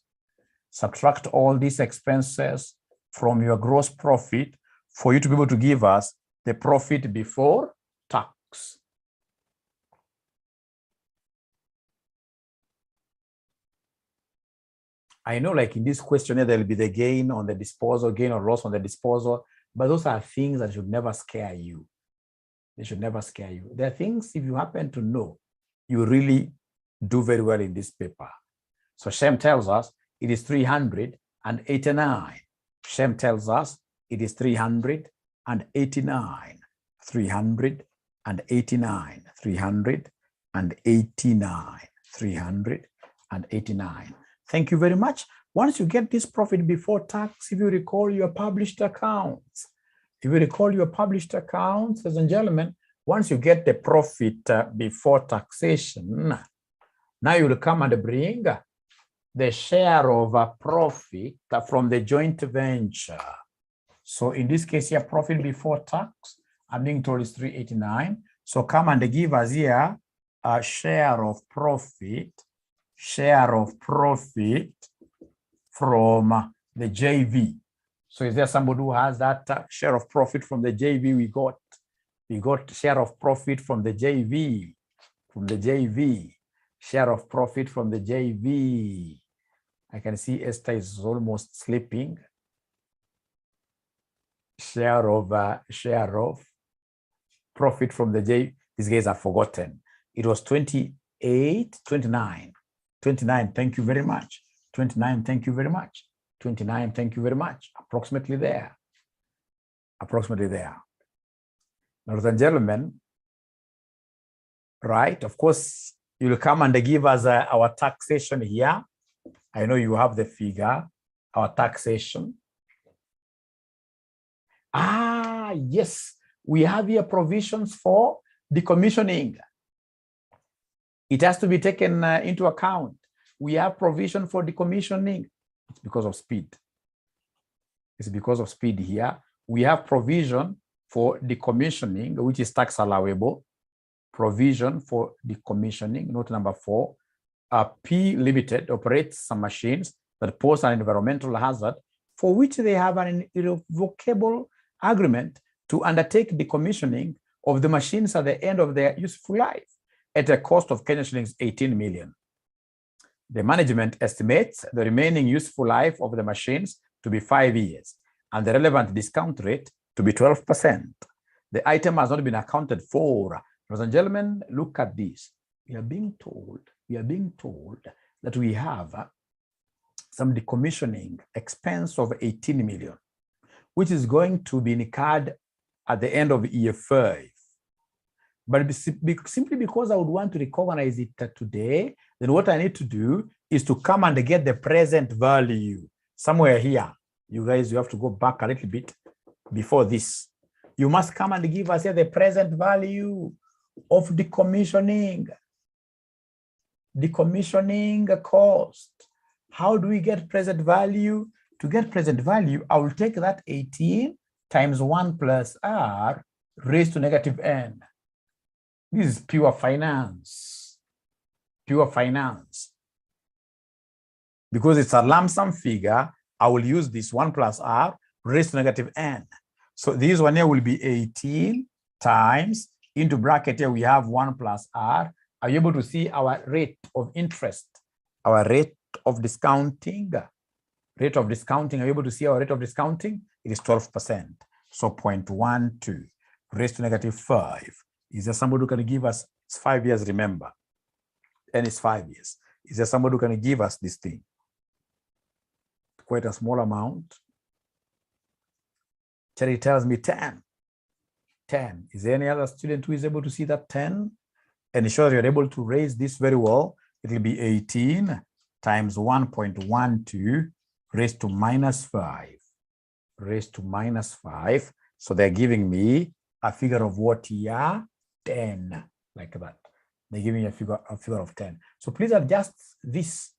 Subtract all these expenses from your gross profit for you to be able to give us the profit before tax. I know, like in this questionnaire, there will be the gain on the disposal, gain or loss on the disposal, but those are things that should never scare you. They should never scare you. There are things, if you happen to know, you really do very well in this paper. So Shem tells us it is 389. Shem tells us it is 389. 389. 389. 389. Thank you very much. Once you get this profit before tax, if you recall your published accounts, ladies and gentlemen, once you get the profit before taxation, now you will come and bring the share of profit from the joint venture. So in this case here, profit before tax, I'm being told is 389. So come and give us here a share of profit from the JV. So is there somebody who has that share of profit from the JV? We got share of profit from the JV, share of profit from the JV. I can see Esther is almost sleeping. Share of profit from the JV. These guys are forgotten. It was 28, 29. 29, thank you very much. 29, thank you very much. 29, thank you very much. Approximately there. Ladies and gentlemen, right? Of course, you'll come and give us our taxation here. I know you have the figure, our taxation. Yes, we have here provisions for decommissioning. It has to be taken into account. We have provision for decommissioning. It's because of speed. It's because of speed here. We have provision for decommissioning, which is tax allowable. Provision for decommissioning, note number 4. P Limited operates some machines that pose an environmental hazard for which they have an irrevocable agreement to undertake decommissioning of the machines at the end of their useful life at a cost of Kenya shillings 18 million. The management estimates the remaining useful life of the machines to be 5 years and the relevant discount rate to be 12%. The item has not been accounted for. Ladies and gentlemen, look at this. We are being told that we have some decommissioning expense of 18 million, which is going to be incurred at the end of year 5. But simply because I would want to recognize it today, then what I need to do is to come and get the present value somewhere here. You guys, you have to go back a little bit before this. You must come and give us here the present value of decommissioning. Decommissioning cost. How do we get present value? To get present value, I will take that 18 times 1 plus r raised to negative n. This is pure finance. Pure finance. Because it's a lump sum figure, I will use this 1 plus r raised to negative n. So this one here will be 18 times, into bracket here we have 1 plus r. Are you able to see our rate of interest? Our rate of discounting? Rate of discounting, are you able to see our rate of discounting? It is 12%. So 0.12 raised to negative 5. Is there somebody who can give us, it's 5 years, remember, and it's 5 years. Is there somebody who can give us this thing? The quite a small amount. Cherry tells me 10. 10. Is there any other student who is able to see that 10? And sure you're able to raise this very well. It will be 18 times 1.12 raised to minus 5. Raised to minus 5. So they're giving me a figure of what here? 10. Like that. They're giving me a figure of 10. So please adjust this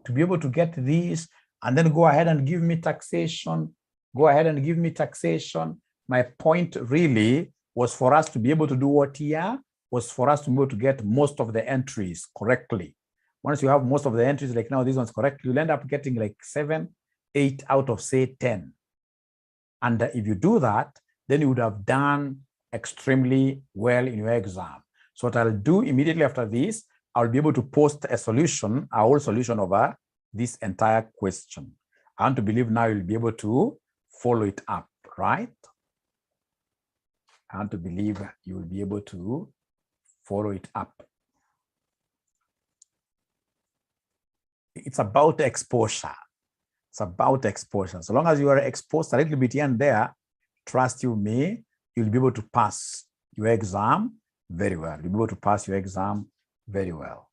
to be able to get this, and then go ahead and give me taxation. Go ahead and give me taxation. My point really was for us to be able to do what here? Was for us to be able to get most of the entries correctly. Once you have most of the entries, like now these ones correct, you'll end up getting like 7, 8 out of say 10. And if you do that, then you would have done extremely well in your exam. So what I'll do immediately after this, I'll be able to post a solution, a whole solution over this entire question. I want to believe now you'll be able to follow it up, right? I want to believe you will be able to follow it up. It's about exposure. It's about exposure. So long as you are exposed a little bit here and there, trust you me, you'll be able to pass your exam very well. You'll be able to pass your exam very well.